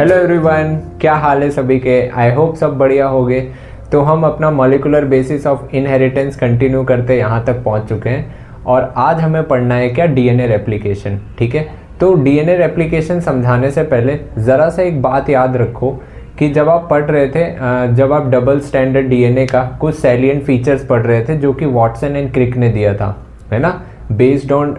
Hello everyone, क्या हाल है सभी के। आई होप सब बढ़िया होंगे। तो हम अपना molecular basis of inheritance continue करते यहाँ तक पहुँच चुके हैं और आज हमें पढ़ना है क्या, डीएनए रेप्लिकेशन। ठीक है, तो डीएनए रेप्लिकेशन समझाने से पहले ज़रा सा एक बात याद रखो कि जब आप पढ़ रहे थे, जब आप डबल स्टैंडर्ड डीएनए का कुछ सैलिएंट फीचर्स पढ़ रहे थे जो कि वॉटसन एंड क्रिक ने दिया था, है ना, based on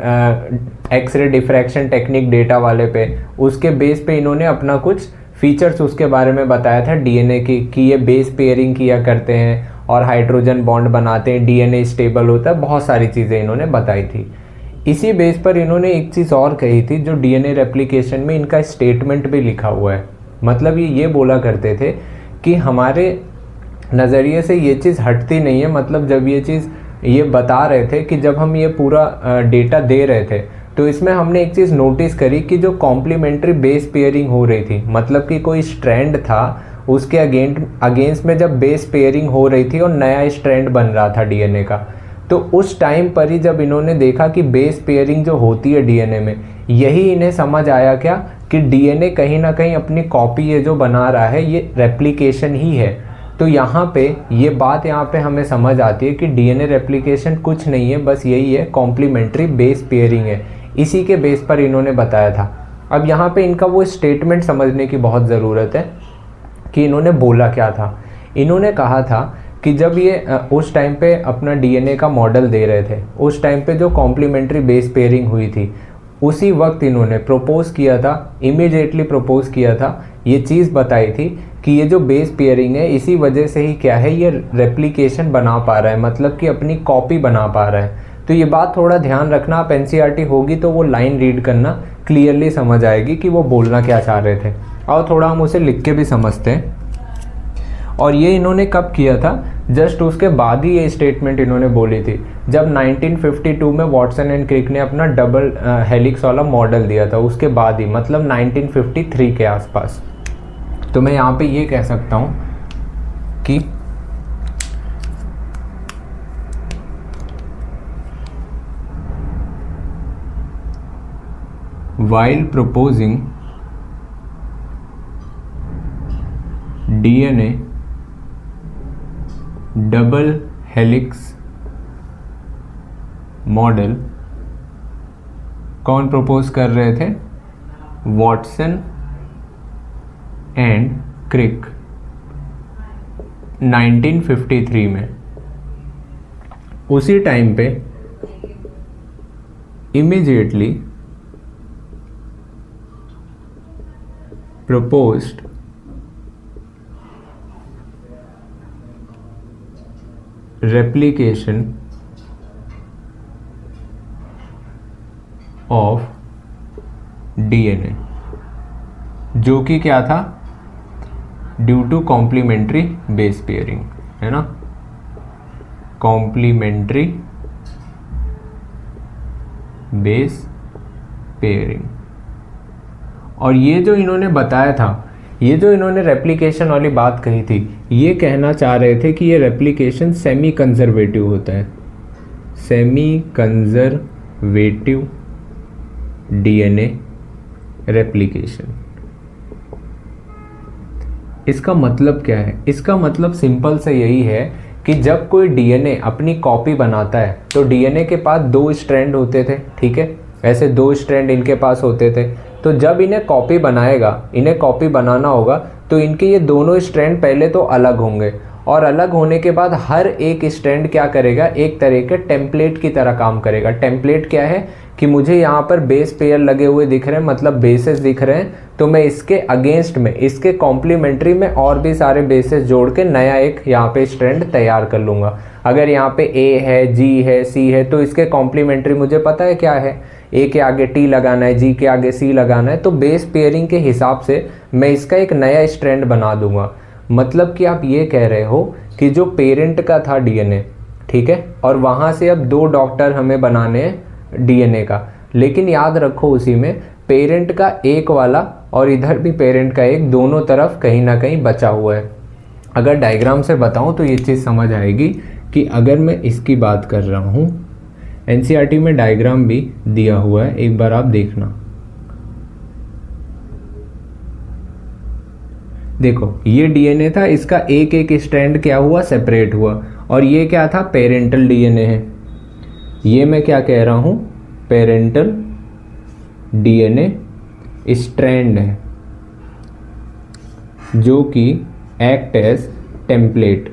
x ray diffraction technique data वाले पे, उसके बेस पे इन्होंने अपना कुछ फीचर्स उसके बारे में बताया था डीएनए की कि ये बेस पेयरिंग किया करते हैं और हाइड्रोजन बॉन्ड बनाते हैं, डीएनए स्टेबल होता है, बहुत सारी चीज़ें इन्होंने बताई थी। इसी बेस पर इन्होंने एक चीज़ और कही थी जो डीएनए रेप्लिकेशन में इनका स्टेटमेंट भी लिखा हुआ है। मतलब ये बोला करते थे कि हमारे नज़रिए से ये चीज़ हटती नहीं है। मतलब जब ये चीज़ ये बता रहे थे कि जब हम ये पूरा डेटा दे रहे थे तो इसमें हमने एक चीज़ नोटिस करी कि जो कॉम्प्लीमेंट्री बेस पेयरिंग हो रही थी, मतलब कि कोई स्ट्रैंड था उसके अगेंस्ट में जब बेस पेयरिंग हो रही थी और नया स्ट्रैंड बन रहा था डीएनए का, तो उस टाइम पर ही जब इन्होंने देखा कि बेस पेयरिंग जो होती है डीएनए में, यही इन्हें समझ आया क्या कि डीएनए कहीं ना कहीं अपनी कॉपी ये जो बना रहा है ये रेप्लिकेशन ही है। तो यहाँ पे ये बात यहाँ पे हमें समझ आती है कि डीएनए रेप्लिकेशन कुछ नहीं है, बस यही है, कॉम्प्लीमेंट्री बेस पेयरिंग है। इसी के बेस पर इन्होंने बताया था। अब यहाँ पे इनका वो स्टेटमेंट समझने की बहुत ज़रूरत है कि इन्होंने बोला क्या था। इन्होंने कहा था कि जब ये उस टाइम पे अपना डीएनए का मॉडल दे रहे थे, उस टाइम पे जो कॉम्प्लीमेंट्री बेस पेयरिंग हुई थी, उसी वक्त इन्होंने प्रपोज किया था, इमीडिएटली प्रपोज किया था, ये चीज़ बताई थी कि ये जो बेस पेयरिंग है इसी वजह से ही क्या है, ये रेप्लिकेशन बना पा रहा है, मतलब कि अपनी कॉपी बना पा रहा है। तो ये बात थोड़ा ध्यान रखना, आप एनसीईआरटी होगी तो वो लाइन रीड करना, क्लियरली समझ आएगी कि वो बोलना क्या चाह रहे थे। और थोड़ा हम उसे लिख के भी समझते हैं। और ये इन्होंने कब किया था, जस्ट उसके बाद ही ये स्टेटमेंट इन्होंने बोली थी जब 1952 में वॉटसन एंड क्रिक ने अपना डबल हेलिक्स वाला मॉडल दिया था, उसके बाद ही, मतलब 1953 के आसपास। तो मैं यहाँ पे ये कह सकता हूँ कि while proposing DNA double helix model, कौन प्रपोज कर रहे थे, वॉटसन एंड क्रिक 1953 में। उसी टाइम पे immediately proposed replication of DNA, जो कि क्या था, due to complementary base pairing, है ना, कॉम्प्लीमेंट्री बेस पेयरिंग। और ये जो इन्होंने बताया था, ये जो इन्होंने रेप्लिकेशन वाली बात कही थी, ये कहना चाह रहे थे कि ये रेप्लिकेशन सेमी कंजर्वेटिव होता है, सेमी कंजर्वेटिव डीएनए रेप्लिकेशन। इसका मतलब क्या है, इसका मतलब सिंपल से यही है कि जब कोई डीएनए अपनी कॉपी बनाता है तो डीएनए के पास दो स्ट्रैंड होते थे, ठीक है, ऐसे दो स्ट्रैंड इनके पास होते थे। तो जब इन्हें कॉपी बनाएगा, इन्हें कॉपी बनाना होगा, तो इनके ये दोनों स्ट्रैंड पहले तो अलग होंगे और अलग होने के बाद हर एक स्ट्रैंड क्या करेगा, एक तरह के टेम्पलेट की तरह काम करेगा। टेम्पलेट क्या है कि मुझे यहाँ पर बेस पेयर लगे हुए दिख रहे हैं, मतलब बेसेस दिख रहे हैं, तो मैं इसके अगेंस्ट में, इसके कॉम्प्लीमेंट्री में और भी सारे बेसेस जोड़ के नया एक यहाँ पे स्ट्रैंड तैयार कर लूँगा। अगर यहाँ पे ए है, जी है, सी है, तो इसके कॉम्प्लीमेंट्री मुझे पता है क्या है, ए के आगे टी लगाना है, जी के आगे सी लगाना है, तो बेस पेयरिंग के हिसाब से मैं इसका एक नया स्ट्रैंड बना दूंगा। मतलब कि आप ये कह रहे हो कि जो पेरेंट का था डीएनए, ठीक है, और वहाँ से अब दो डॉक्टर हमें बनाने हैं डीएनए का, लेकिन याद रखो उसी में पेरेंट का एक वाला और इधर भी पेरेंट का एक, दोनों तरफ कहीं ना कहीं बचा हुआ है। अगर डायग्राम से बताऊं तो ये चीज़ समझ आएगी कि अगर मैं इसकी बात कर रहा हूँ, एनसीईआरटी में डायग्राम भी दिया हुआ है, एक बार आप देखना। देखो ये डीएनए था, इसका एक एक स्ट्रैंड क्या हुआ, सेपरेट हुआ, और ये क्या था, पेरेंटल डीएनए है। ये मैं क्या कह रहा हूँ, पेरेंटल डीएनए स्ट्रैंड है जो कि एक्ट एज टेम्पलेट,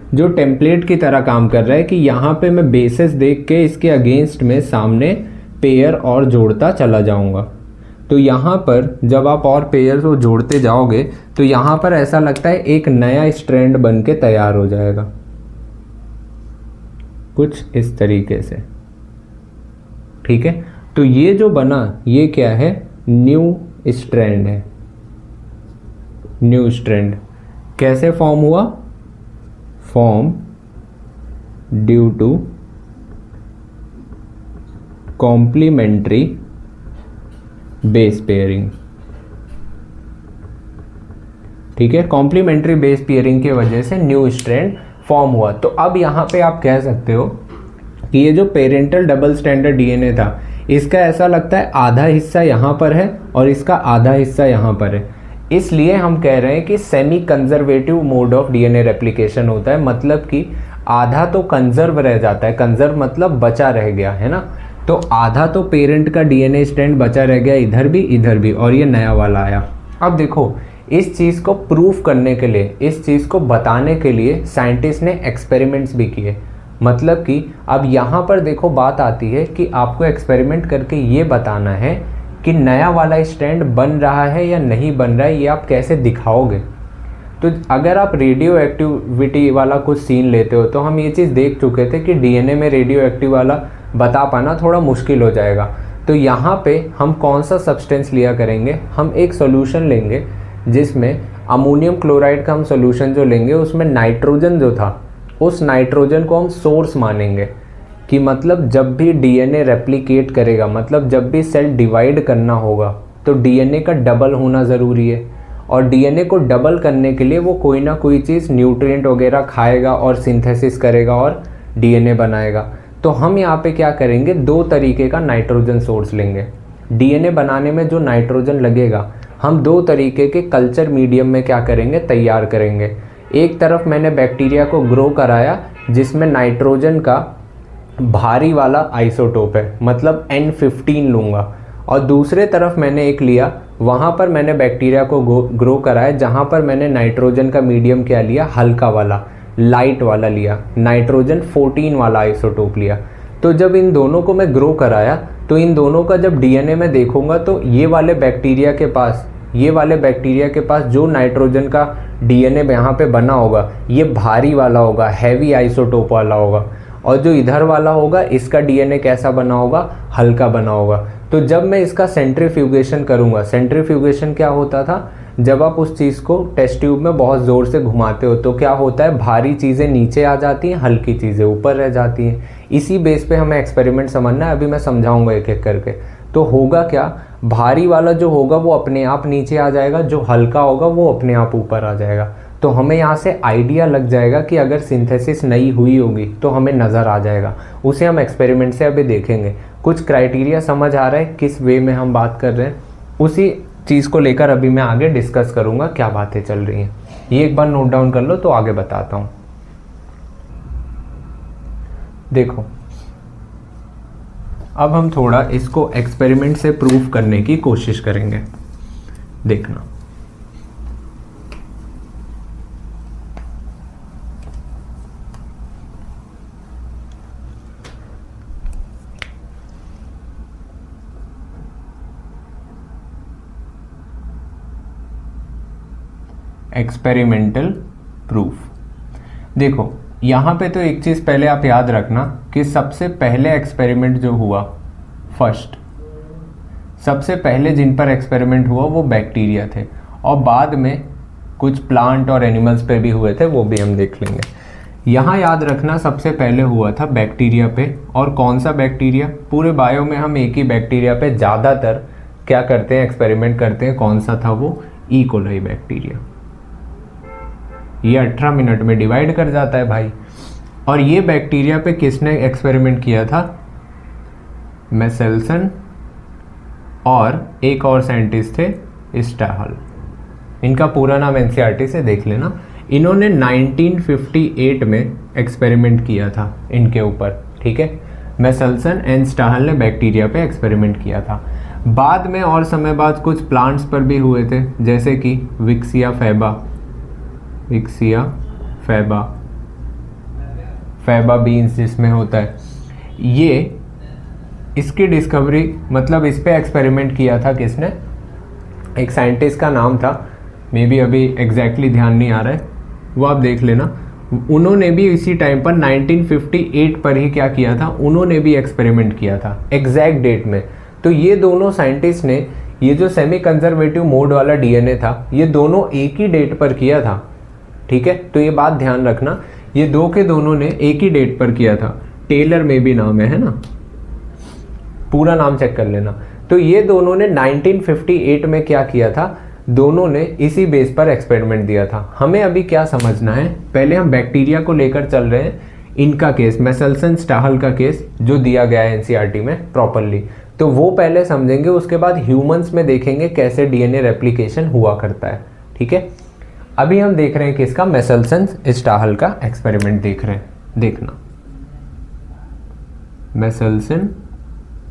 जो टेम्पलेट की तरह काम कर रहा है कि यहाँ पे मैं बेसिस देख के इसके अगेंस्ट में सामने पेयर और जोड़ता चला जाऊँगा। तो यहाँ पर जब आप और पेयर को जोड़ते जाओगे तो यहाँ पर ऐसा लगता है एक नया स्ट्रैंड बन के तैयार हो जाएगा, कुछ इस तरीके से। ठीक है, तो ये जो बना ये क्या है, न्यू स्ट्रैंड है। न्यू स्ट्रैंड कैसे फॉर्म हुआ, form due to complementary base pairing. ठीक है, कॉम्प्लीमेंट्री बेस पेयरिंग की वजह से न्यू स्ट्रैंड फॉर्म हुआ। तो अब यहाँ पे आप कह सकते हो कि ये जो पेरेंटल डबल स्ट्रैंडर्ड डीएनए था, इसका ऐसा लगता है आधा हिस्सा यहाँ पर है और इसका आधा हिस्सा यहाँ पर है। इसलिए हम कह रहे हैं कि semi conservative mode of DNA replication होता है, मतलब कि आधा तो कंजर्व रह जाता है, कंजर्व मतलब बचा रह गया है ना, तो आधा तो पेरेंट का डीएनए स्ट्रैंड बचा रह गया, इधर भी, और ये नया वाला आया। अब देखो इस चीज़ को प्रूफ करने के लिए, इस चीज़ को बताने के लिए साइंटिस्ट ने एक्सपेरिमेंट्स भी किए। मतलब कि अब यहाँ पर देखो बात आती है कि आपको एक्सपेरिमेंट करके ये बताना है कि नया वाला स्ट्रैंड बन रहा है या नहीं बन रहा है, ये आप कैसे दिखाओगे। तो अगर आप रेडियो एक्टिविटी वाला कुछ सीन लेते हो तो हम ये चीज़ देख चुके थे कि डीएनए में रेडियो एक्टिव वाला बता पाना थोड़ा मुश्किल हो जाएगा। तो यहाँ पे हम कौन सा सब्सटेंस लिया करेंगे, हम एक सॉल्यूशन लेंगे जिसमें अमोनियम क्लोराइड का हम सॉल्यूशन जो लेंगे उसमें नाइट्रोजन जो था, उस नाइट्रोजन को हम सोर्स मानेंगे कि मतलब जब भी डीएनए रेप्लिकेट करेगा, मतलब जब भी सेल डिवाइड करना होगा तो डीएनए का डबल होना ज़रूरी है, और डीएनए को डबल करने के लिए वो कोई ना कोई चीज़ न्यूट्रिएंट वगैरह खाएगा और सिंथेसिस करेगा और डीएनए बनाएगा। तो हम यहाँ पे क्या करेंगे, दो तरीके का नाइट्रोजन सोर्स लेंगे। डीएनए बनाने में जो नाइट्रोजन लगेगा हम दो तरीके के कल्चर मीडियम में क्या करेंगे, तैयार करेंगे। एक तरफ मैंने बैक्टीरिया को ग्रो कराया जिसमें नाइट्रोजन का भारी वाला आइसोटोप है, मतलब N15 लूँगा, और दूसरे तरफ मैंने एक लिया, वहाँ पर मैंने बैक्टीरिया को ग्रो कराया जहाँ पर मैंने नाइट्रोजन का मीडियम क्या लिया, हल्का वाला, लाइट वाला लिया, नाइट्रोजन 14 वाला आइसोटोप लिया। तो जब इन दोनों को मैं ग्रो कराया तो इन दोनों का जब डीएनए में देखूंगा तो ये वाले बैक्टीरिया के पास जो नाइट्रोजन का डीएनए यहाँ पे बना होगा ये भारी वाला होगा, हैवी आइसोटोप वाला होगा, और जो इधर वाला होगा इसका डीएनए कैसा बना होगा, हल्का बना होगा। तो जब मैं इसका सेंट्रीफ्यूगेशन करूँगा, सेंट्रीफ्यूगेशन क्या होता था, जब आप उस चीज़ को टेस्ट ट्यूब में बहुत ज़ोर से घुमाते हो तो क्या होता है, भारी चीज़ें नीचे आ जाती हैं, हल्की चीज़ें ऊपर रह जाती हैं। इसी बेस पे हमें एक्सपेरिमेंट समझना है, अभी मैं समझाऊंगा एक एक करके। तो होगा क्या, भारी वाला जो होगा वो अपने आप नीचे आ जाएगा, जो हल्का होगा वो अपने आप ऊपर आ जाएगा। तो हमें यहाँ से आइडिया लग जाएगा कि अगर सिंथेसिस नई हुई होगी तो हमें नज़र आ जाएगा, उसे हम एक्सपेरिमेंट से अभी देखेंगे। कुछ क्राइटेरिया समझ आ रहा है किस वे में हम बात कर रहे हैं, उसी चीज़ को लेकर अभी मैं आगे डिस्कस करूँगा क्या बातें चल रही हैं। ये एक बार नोट डाउन कर लो तो आगे बताता हूँ। देखो अब हम थोड़ा इसको एक्सपेरिमेंट से प्रूफ करने की कोशिश करेंगे, देखना। Experimental proof. देखो यहाँ पे तो एक चीज़ पहले आप याद रखना कि सबसे पहले एक्सपेरिमेंट जो हुआ, सबसे पहले जिन पर एक्सपेरिमेंट हुआ वो बैक्टीरिया थे, और बाद में कुछ प्लांट और एनिमल्स पे भी हुए थे, वो भी हम देख लेंगे। यहाँ याद रखना सबसे पहले हुआ था बैक्टीरिया पे, और कौन सा बैक्टीरिया, पूरे बायो में हम एक ही बैक्टीरिया पे ज़्यादातर क्या करते हैं, एक्सपेरिमेंट करते हैं। कौन सा था वो, ई कोलाई बैक्टीरिया। ये 18 मिनट में डिवाइड कर जाता है भाई। और ये बैक्टीरिया पे किसने एक्सपेरिमेंट किया था, मेसेल्सन और एक और साइंटिस्ट थे स्टाहल, इनका पूरा नाम एनसीईआरटी से देख लेना। इन्होंने 1958 में एक्सपेरिमेंट किया था इनके ऊपर, ठीक है। मेसल्सन एंड स्टाहल ने बैक्टीरिया पे एक्सपेरिमेंट किया था। बाद में और समय बाद कुछ प्लांट्स पर भी हुए थे, जैसे कि विक्सिया फैबा, फैबा बीन्स जिसमें होता है, ये इसकी डिस्कवरी मतलब इस पे एक्सपेरिमेंट किया था किसने, एक साइंटिस्ट का नाम था, मे बी अभी एग्जैक्टली ध्यान नहीं आ रहा है, वो आप देख लेना। उन्होंने भी इसी टाइम पर 1958 पर ही क्या किया था, उन्होंने भी एक्सपेरिमेंट किया था एग्जैक्ट डेट में। तो ये दोनों साइंटिस्ट ने ये जो सेमी कंजर्वेटिव मोड वाला डीएनए था, ये दोनों एक ही डेट पर किया था, ठीक है। तो ये बात ध्यान रखना, ये दो के दोनों ने एक ही डेट पर किया था। टेलर में भी नाम है ना, पूरा नाम चेक कर लेना। तो ये दोनों ने 1958 में क्या किया था, दोनों ने इसी बेस पर एक्सपेरिमेंट दिया था। हमें अभी क्या समझना है, पहले हम बैक्टीरिया को लेकर चल रहे हैं, इनका केस मेसल्सन स्टाहल का केस जो दिया गया है एनसीईआरटी में प्रॉपरली, तो वो पहले समझेंगे, उसके बाद ह्यूमंस में देखेंगे कैसे डीएनए रेप्लिकेशन हुआ करता है, ठीक है। अभी हम देख रहे हैं किसका, मेसल्सन स्टाहल का एक्सपेरिमेंट देख रहे हैं, देखना। मेसल्सन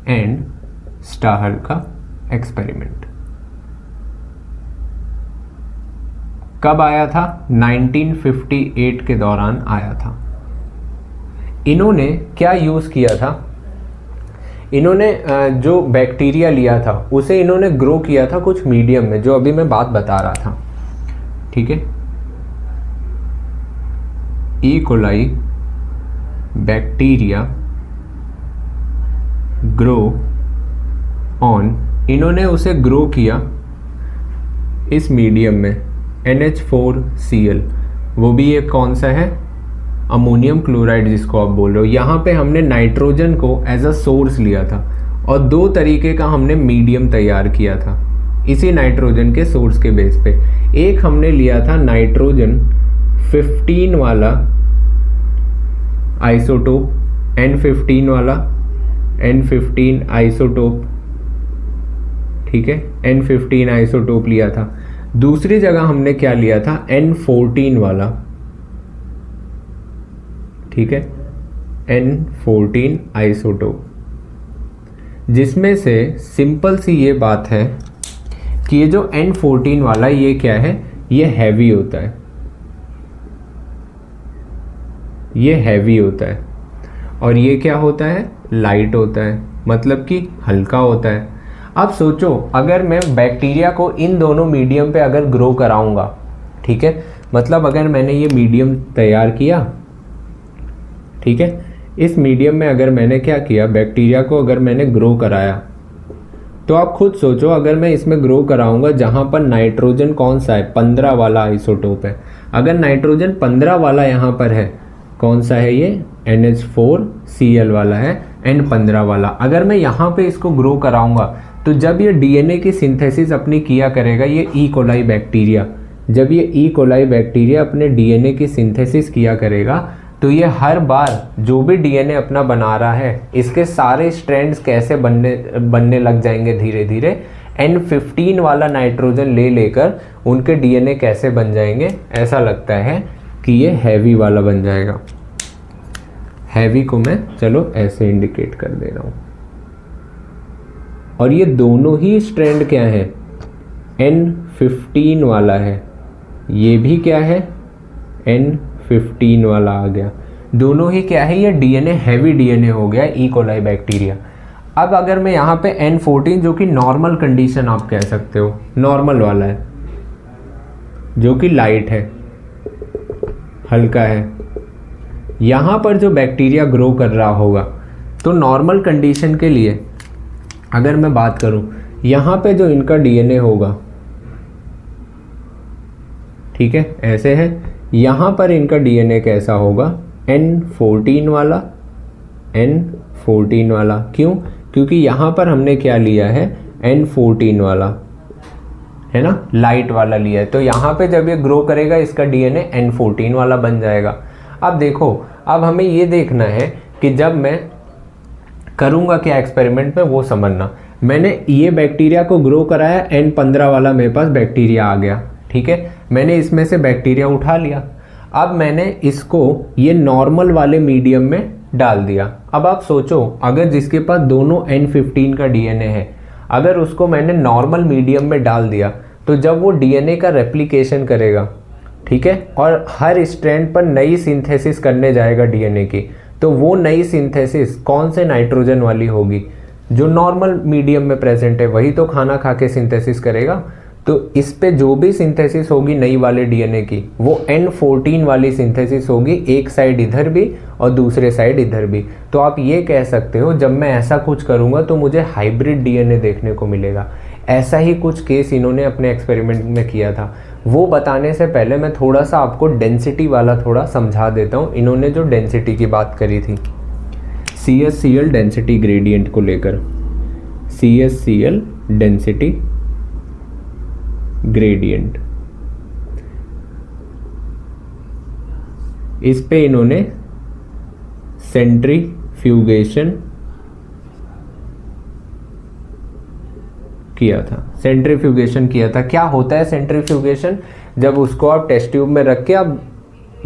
एंड स्टाहल का एक्सपेरिमेंट कब आया था, 1958 के दौरान आया था। इन्होंने क्या यूज किया था, इन्होंने जो बैक्टीरिया लिया था उसे इन्होंने ग्रो किया था कुछ मीडियम में, जो अभी मैं बात बता रहा था, ठीक है। E coli bacteria grow on, इन्होंने उसे ग्रो किया इस मीडियम में NH4Cl, वो भी ये कौन सा है, अमोनियम क्लोराइड जिसको आप बोल रहे हो। यहाँ पे हमने नाइट्रोजन को एज अ सोर्स लिया था और दो तरीके का हमने मीडियम तैयार किया था इसी नाइट्रोजन के सोर्स के बेस पे। एक हमने लिया था नाइट्रोजन 15 वाला आइसोटोप, N15 वाला, N15 आइसोटोप, ठीक है, N15 आइसोटोप लिया था। दूसरी जगह हमने क्या लिया था, N14 वाला, ठीक है, N14 आइसोटोप, जिसमें से सिंपल सी ये बात है कि ये जो N14 वाला ये क्या है, ये हैवी होता है, ये हैवी होता है, और ये क्या होता है, लाइट होता है, मतलब कि हल्का होता है। अब सोचो अगर मैं बैक्टीरिया को इन दोनों मीडियम पे अगर ग्रो कराऊंगा, ठीक है, मतलब अगर मैंने ये मीडियम तैयार किया, ठीक है, इस मीडियम में अगर मैंने क्या किया, बैक्टीरिया को अगर मैंने ग्रो कराया, तो आप खुद सोचो अगर मैं इसमें ग्रो कराऊंगा जहाँ पर नाइट्रोजन कौन सा है, 15 वाला आइसोटोप है, अगर नाइट्रोजन 15 वाला यहाँ पर है, कौन सा है ये, NH4Cl वाला है, N15 वाला, अगर मैं यहाँ पे इसको ग्रो कराऊंगा तो जब ये डीएनए की सिंथेसिस अपनी किया करेगा, ये ई कोलाई बैक्टीरिया, जब ये ई कोलाई बैक्टीरिया अपने डीएनए की सिंथेसिस किया करेगा, तो ये हर बार जो भी डीएनए अपना बना रहा है, इसके सारे स्ट्रैंड्स कैसे बनने लग जाएंगे धीरे धीरे, N15 वाला नाइट्रोजन ले लेकर उनके डीएनए कैसे बन जाएंगे, ऐसा लगता है कि ये हैवी वाला बन जाएगा। हैवी को मैं चलो ऐसे इंडिकेट कर दे रहा हूँ, और ये दोनों ही स्ट्रैंड क्या है, N15 वाला है, ये भी क्या है, N15 वाला आ गया, दोनों ही क्या है, ये डीएनए हैवी डीएनए हो गया ई कोलाई बैक्टीरिया। अब अगर मैं यहाँ पे N14 जो कि नॉर्मल कंडीशन आप कह सकते हो, नॉर्मल वाला है, जो कि लाइट है, हल्का है, यहाँ पर जो बैक्टीरिया ग्रो कर रहा होगा, तो नॉर्मल कंडीशन के लिए अगर मैं बात करूं, यहाँ पे जो इनका डीएनए होगा, ठीक है, ऐसे है, यहाँ पर इनका डीएनए कैसा होगा, N14 वाला, N14 वाला, क्यों, क्योंकि यहाँ पर हमने क्या लिया है, N14 वाला है ना, लाइट वाला लिया है, तो यहाँ पे जब ये ग्रो करेगा इसका डीएनए N14 वाला बन जाएगा। अब देखो, अब हमें ये देखना है कि जब मैं करूँगा क्या एक्सपेरिमेंट में, वो समझना। मैंने ये बैक्टीरिया को ग्रो कराया, N15 वाला मेरे पास बैक्टीरिया आ गया, ठीक है। मैंने इसमें से बैक्टीरिया उठा लिया, अब मैंने इसको ये नॉर्मल वाले मीडियम में डाल दिया। अब आप सोचो, अगर जिसके पास दोनों N15 का डीएनए है, अगर उसको मैंने नॉर्मल मीडियम में डाल दिया, तो जब वो डीएनए का रेप्लिकेशन करेगा, ठीक है, और हर स्ट्रैंड पर नई सिंथेसिस करने जाएगा डीएनए की, तो वो नई सिंथेसिस कौन से नाइट्रोजन वाली होगी? जो नॉर्मल मीडियम में प्रेजेंट है वही तो खाना खा के सिंथेसिस करेगा। तो इस पे जो भी सिंथेसिस होगी नई वाले डीएनए की, वो N14 वाली सिंथेसिस होगी, एक साइड इधर भी और दूसरे साइड इधर भी। तो आप ये कह सकते हो, जब मैं ऐसा कुछ करूँगा तो मुझे हाइब्रिड डीएनए देखने को मिलेगा। ऐसा ही कुछ केस इन्होंने अपने एक्सपेरिमेंट में किया था। वो बताने से पहले मैं थोड़ा सा आपको डेंसिटी वाला थोड़ा समझा देता हूँ। इन्होंने जो डेंसिटी की बात करी थी, CH-Cl डेंसिटी ग्रेडियंट को लेकर, CH-Cl डेंसिटी ग्रेडियंट, इस पे इन्होंने सेंट्रीफ्यूगेशन किया था। सेंट्रीफ्यूगेशन किया था। क्या होता है सेंट्रीफ्यूगेशन? जब उसको आप टेस्ट ट्यूब में रख के आप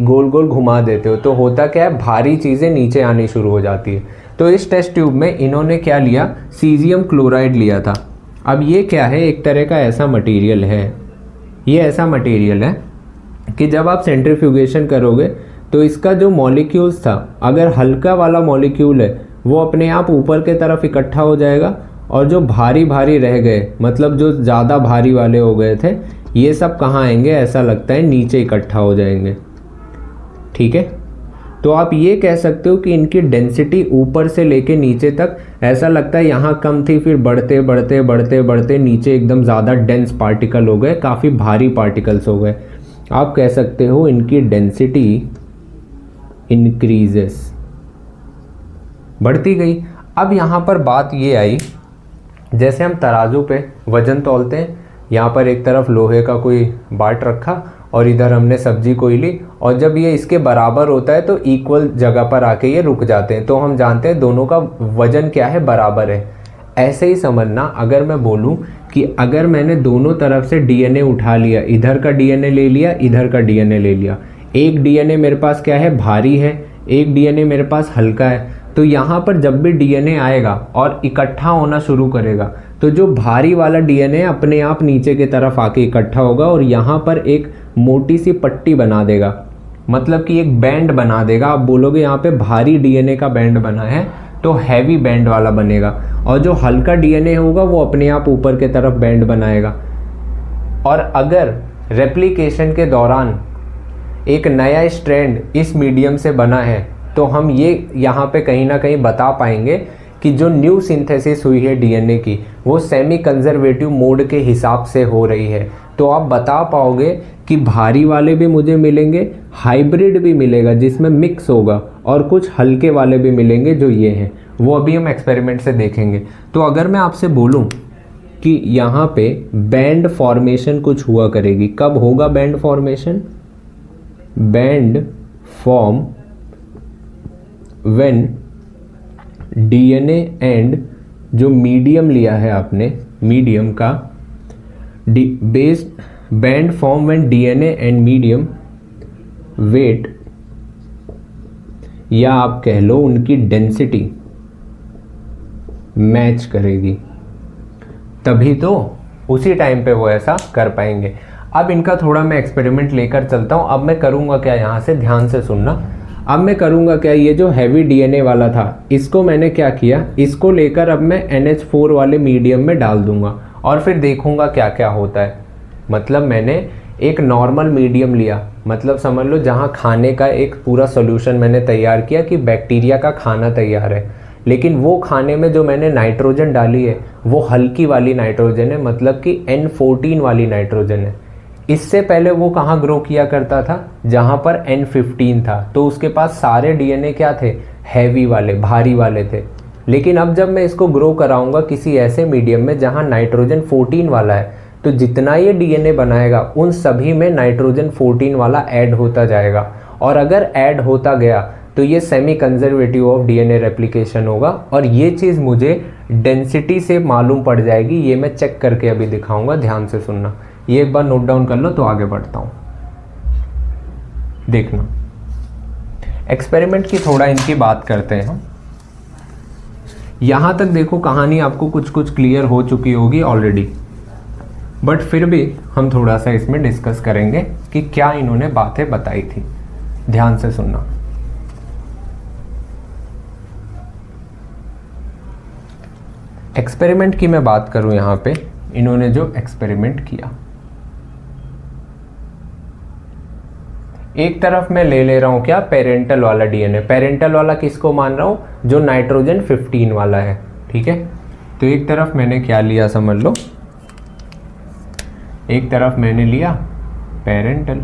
गोल गोल घुमा देते हो, तो होता क्या है, भारी चीज़ें नीचे आनी शुरू हो जाती है। तो इस टेस्ट ट्यूब में इन्होंने क्या लिया, सीजियम क्लोराइड लिया था। अब ये क्या है, एक तरह का ऐसा मटेरियल है, ये ऐसा मटेरियल है कि जब आप सेंट्रीफ्यूगेशन करोगे तो इसका जो मॉलिक्यूल्स था, अगर हल्का वाला मॉलिक्यूल है वो अपने आप ऊपर के तरफ इकट्ठा हो जाएगा, और जो भारी भारी रह गए, मतलब जो ज़्यादा भारी वाले हो गए थे, ये सब कहाँ आएंगे, ऐसा लगता है नीचे इकट्ठा हो जाएंगे, ठीक है। तो आप ये कह सकते हो कि इनकी डेंसिटी ऊपर से लेके नीचे तक ऐसा लगता है यहाँ कम थी, फिर बढ़ते बढ़ते बढ़ते बढ़ते नीचे एकदम ज़्यादा डेंस पार्टिकल हो गए, काफ़ी भारी पार्टिकल्स हो गए। आप कह सकते हो इनकी डेंसिटी इंक्रीजेस, बढ़ती गई। अब यहाँ पर बात ये आई, जैसे हम तराजू पे वजन तौलते हैं, यहाँ पर एक तरफ लोहे का कोई बाट रखा और इधर हमने सब्जी कोई ली, और जब ये इसके बराबर होता है तो इक्वल जगह पर आके ये रुक जाते हैं, तो हम जानते हैं दोनों का वजन क्या है, बराबर है। ऐसे ही समझना, अगर मैं बोलूँ कि अगर मैंने दोनों तरफ से डीएनए उठा लिया, इधर का डीएनए ले लिया, इधर का डीएनए ले लिया, एक डीएनए मेरे पास क्या है, भारी है, एक डीएनए मेरे पास हल्का है, तो यहाँ पर जब भी डीएनए आएगा और इकट्ठा होना शुरू करेगा, तो जो भारी वाला डीएनए अपने आप नीचे की तरफ आके इकट्ठा होगा और यहाँ पर एक मोटी सी पट्टी बना देगा, मतलब कि एक बैंड बना देगा। आप बोलोगे यहाँ पे भारी डीएनए का बैंड बना है, तो हैवी बैंड वाला बनेगा, और जो हल्का डीएनए होगा वो अपने आप ऊपर की तरफ बैंड बनाएगा। और अगर रेप्लिकेशन के दौरान एक नया स्ट्रैंड इस मीडियम से बना है, तो हम ये यहाँ पे कहीं ना कहीं बता पाएंगे कि जो न्यू सिंथेसिस हुई है डीएनए की, वो सेमी कंजर्वेटिव मोड के हिसाब से हो रही है। तो आप बता पाओगे कि भारी वाले भी मुझे मिलेंगे, हाइब्रिड भी मिलेगा जिसमें मिक्स होगा, और कुछ हल्के वाले भी मिलेंगे जो ये हैं, वो अभी हम एक्सपेरिमेंट से देखेंगे। तो अगर मैं आपसे बोलूँ कि यहाँ पे बैंड फॉर्मेशन कुछ हुआ करेगी, कब होगा band formation? Band form when DNA and जो मीडियम लिया है आपने, मीडियम का based band form when DNA and medium wait, या आप कह लो उनकी डेंसिटी मैच करेगी, तभी तो उसी टाइम पे वो ऐसा कर पाएंगे। अब इनका थोड़ा मैं एक्सपेरिमेंट लेकर चलता हूँ। अब मैं करूँगा क्या, यहाँ से ध्यान से सुनना। अब मैं करूँगा क्या, ये जो हैवी डीएनए वाला था, इसको मैंने क्या किया, इसको लेकर अब मैं NH4 वाले मीडियम में डाल दूंगा और फिर देखूंगा क्या क्या होता है। मतलब मैंने एक नॉर्मल मीडियम लिया, मतलब समझ लो जहाँ खाने का एक पूरा सोल्यूशन मैंने तैयार किया कि बैक्टीरिया का खाना तैयार है, लेकिन वो खाने में जो मैंने नाइट्रोजन डाली है वो हल्की वाली नाइट्रोजन है, मतलब कि N14 वाली नाइट्रोजन है। इससे पहले वो कहाँ ग्रो किया करता था, जहाँ पर N15 था, तो उसके पास सारे डीएनए क्या थे, हैवी वाले, भारी वाले थे। लेकिन अब जब मैं इसको ग्रो कराऊंगा किसी ऐसे मीडियम में जहाँ नाइट्रोजन 14 वाला है, तो जितना ये डीएनए बनाएगा उन सभी में नाइट्रोजन 14 वाला ऐड होता जाएगा, और अगर ऐड होता गया तो ये semi conservative of DNA replication होगा। और ये चीज़ मुझे डेंसिटी से मालूम पड़ जाएगी, ये मैं चेक करके अभी दिखाऊंगा, ध्यान से सुनना। ये एक बार नोट डाउन कर लो तो आगे बढ़ता हूँ। देखना एक्सपेरिमेंट की थोड़ा इनकी बात करते हैं हम। यहाँ तक देखो कहानी आपको कुछ कुछ क्लियर हो चुकी होगी ऑलरेडी, बट फिर भी हम थोड़ा सा इसमें डिस्कस करेंगे कि क्या इन्होंने बातें बताई थी। ध्यान से सुनना। एक्सपेरिमेंट की मैं बात करूं, यहाँ पे इन्होंने जो एक्सपेरिमेंट किया, एक तरफ मैं ले रहा हूं क्या, पेरेंटल वाला डीएनए। पेरेंटल वाला किसको मान रहा हूं, जो नाइट्रोजन 15 वाला है, ठीक है। तो एक तरफ मैंने क्या लिया समझ लो, एक तरफ मैंने लिया पेरेंटल,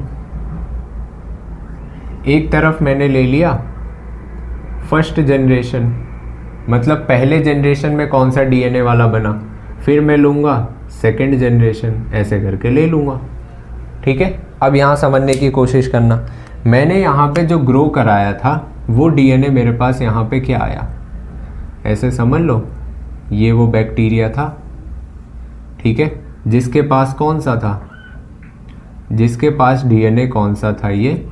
एक तरफ मैंने ले लिया फर्स्ट जनरेशन, मतलब पहले जनरेशन में कौन सा डीएनए वाला बना, फिर मैं लूँगा सेकंड जनरेशन, ऐसे करके ले लूँगा, ठीक है। अब यहाँ समझने की कोशिश करना, मैंने यहाँ पे जो ग्रो कराया था वो डीएनए मेरे पास यहाँ पे क्या आया, ऐसे समझ लो ये वो बैक्टीरिया था, ठीक है, जिसके पास कौन सा था, जिसके पास डीएनए कौन सा था, ये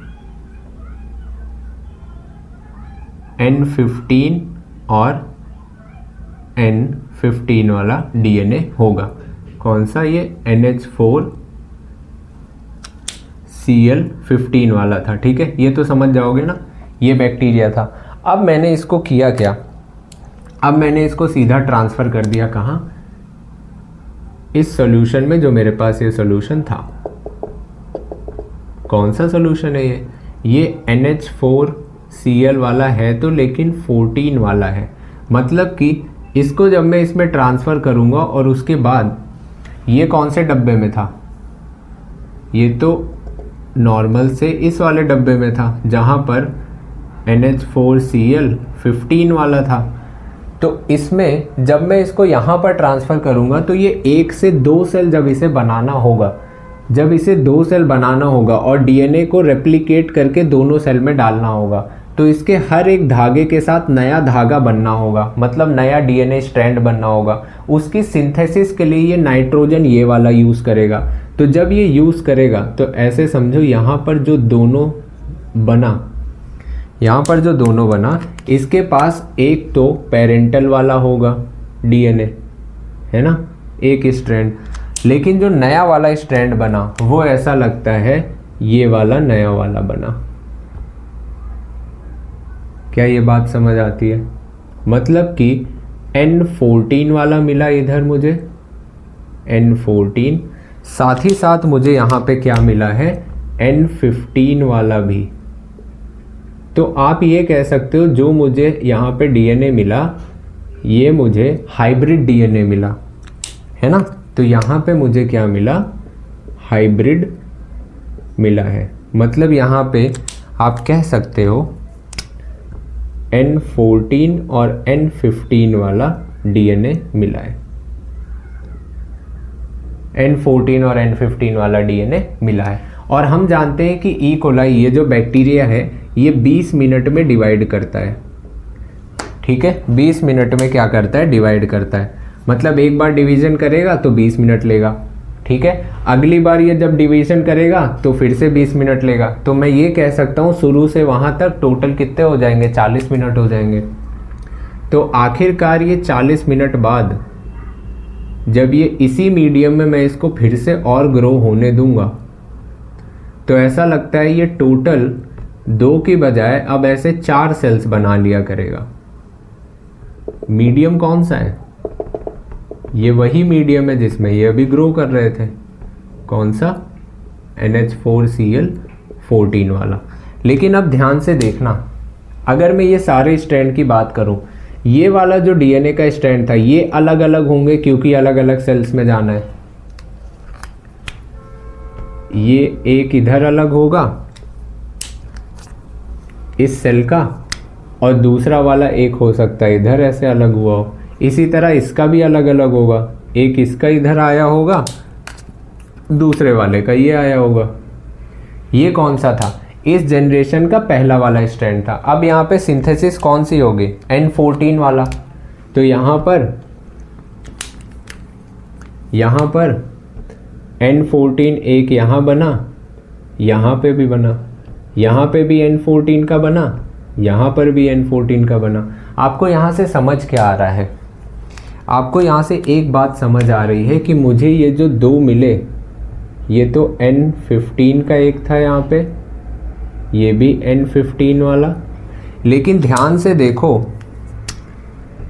N15 और N15 वाला डीएनए होगा। कौन सा, ये NH4Cl15 वाला था, ठीक है। ये तो समझ जाओगे ना, ये बैक्टीरिया था। अब मैंने इसको किया क्या, अब मैंने इसको सीधा ट्रांसफ़र कर दिया कहाँ, इस सॉल्यूशन में, जो मेरे पास ये सॉल्यूशन था। कौन सा सॉल्यूशन है ये NH4Cl वाला है तो, लेकिन 14 वाला है। मतलब कि इसको जब मैं इसमें ट्रांसफ़र करूँगा और उसके बाद ये कौन से डब्बे में था, ये तो नॉर्मल से इस वाले डब्बे में था जहाँ पर NH4Cl15 वाला था। तो इसमें जब मैं इसको यहाँ पर ट्रांसफ़र करूँगा तो ये 1 से 2 सेल जब इसे बनाना होगा, जब इसे 2 सेल बनाना होगा और डीएनए को रेप्लिकेट करके दोनों सेल में डालना होगा, तो इसके हर एक धागे के साथ नया धागा बनना होगा, मतलब नया डीएनए स्ट्रैंड बनना होगा। उसकी सिंथेसिस के लिए ये नाइट्रोजन ये वाला यूज़ करेगा। तो जब ये यूज़ करेगा तो ऐसे समझो यहाँ पर जो दोनों बना, यहाँ पर जो दोनों बना, इसके पास एक तो पेरेंटल वाला होगा डीएनए, है ना, एक स्ट्रैंड, लेकिन जो नया वाला स्ट्रैंड बना वो ऐसा लगता है ये वाला नया वाला बना। क्या ये बात समझ आती है? मतलब कि N14 वाला मिला इधर मुझे, N14, साथ ही साथ मुझे यहाँ पे क्या मिला है, N15 वाला भी। तो आप ये कह सकते हो जो मुझे यहाँ पे डीएनए मिला, ये मुझे हाइब्रिड डीएनए मिला, है ना। तो यहाँ पे मुझे क्या मिला, हाइब्रिड मिला है। मतलब यहाँ पे आप कह सकते हो N14 और N15 वाला डीएनए मिला है, N14 और N15 वाला डीएनए मिला है। और हम जानते हैं कि ई कोलाई, ये जो बैक्टीरिया है, ये 20 मिनट में डिवाइड करता है, ठीक है। 20 मिनट में क्या करता है, डिवाइड करता है। मतलब एक बार डिवीज़न करेगा तो 20 मिनट लेगा, ठीक है। अगली बार ये जब डिवीज़न करेगा तो फिर से 20 मिनट लेगा। तो मैं ये कह सकता हूँ शुरू से वहाँ तक टोटल कितने हो जाएंगे, 40 मिनट हो जाएंगे। तो आखिरकार ये 40 मिनट बाद जब ये इसी मीडियम में मैं इसको फिर से और ग्रो होने दूंगा, तो ऐसा लगता है ये टोटल 2 की बजाय अब ऐसे 4 सेल्स बना लिया करेगा। मीडियम कौन सा है, ये वही मीडियम है जिसमें ये अभी ग्रो कर रहे थे। कौन सा, NH4Cl14 वाला। लेकिन अब ध्यान से देखना, अगर मैं ये सारे स्ट्रैंड की बात करूं, ये वाला जो डीएनए का स्ट्रैंड था ये अलग अलग होंगे क्योंकि अलग अलग सेल्स में जाना है। ये एक इधर अलग होगा इस सेल का, और दूसरा वाला एक हो सकता है इधर ऐसे अलग हुआ हो। इसी तरह इसका भी अलग अलग होगा, एक इसका इधर आया होगा, दूसरे वाले का ये आया होगा। ये कौन सा था, इस जनरेशन का पहला वाला स्ट्रैंड था। अब यहाँ पे सिंथेसिस कौन सी होगी, N14 वाला। तो यहाँ पर N14 एक यहाँ बना, यहाँ पे भी बना, यहाँ पे भी N14 का बना, यहाँ पर भी N14 का बना। आपको यहाँ से समझ क्या आ रहा है? आपको यहाँ से एक बात समझ आ रही है कि मुझे ये जो दो मिले, ये तो N15 का एक था यहाँ पे, ये भी N15 वाला। लेकिन ध्यान से देखो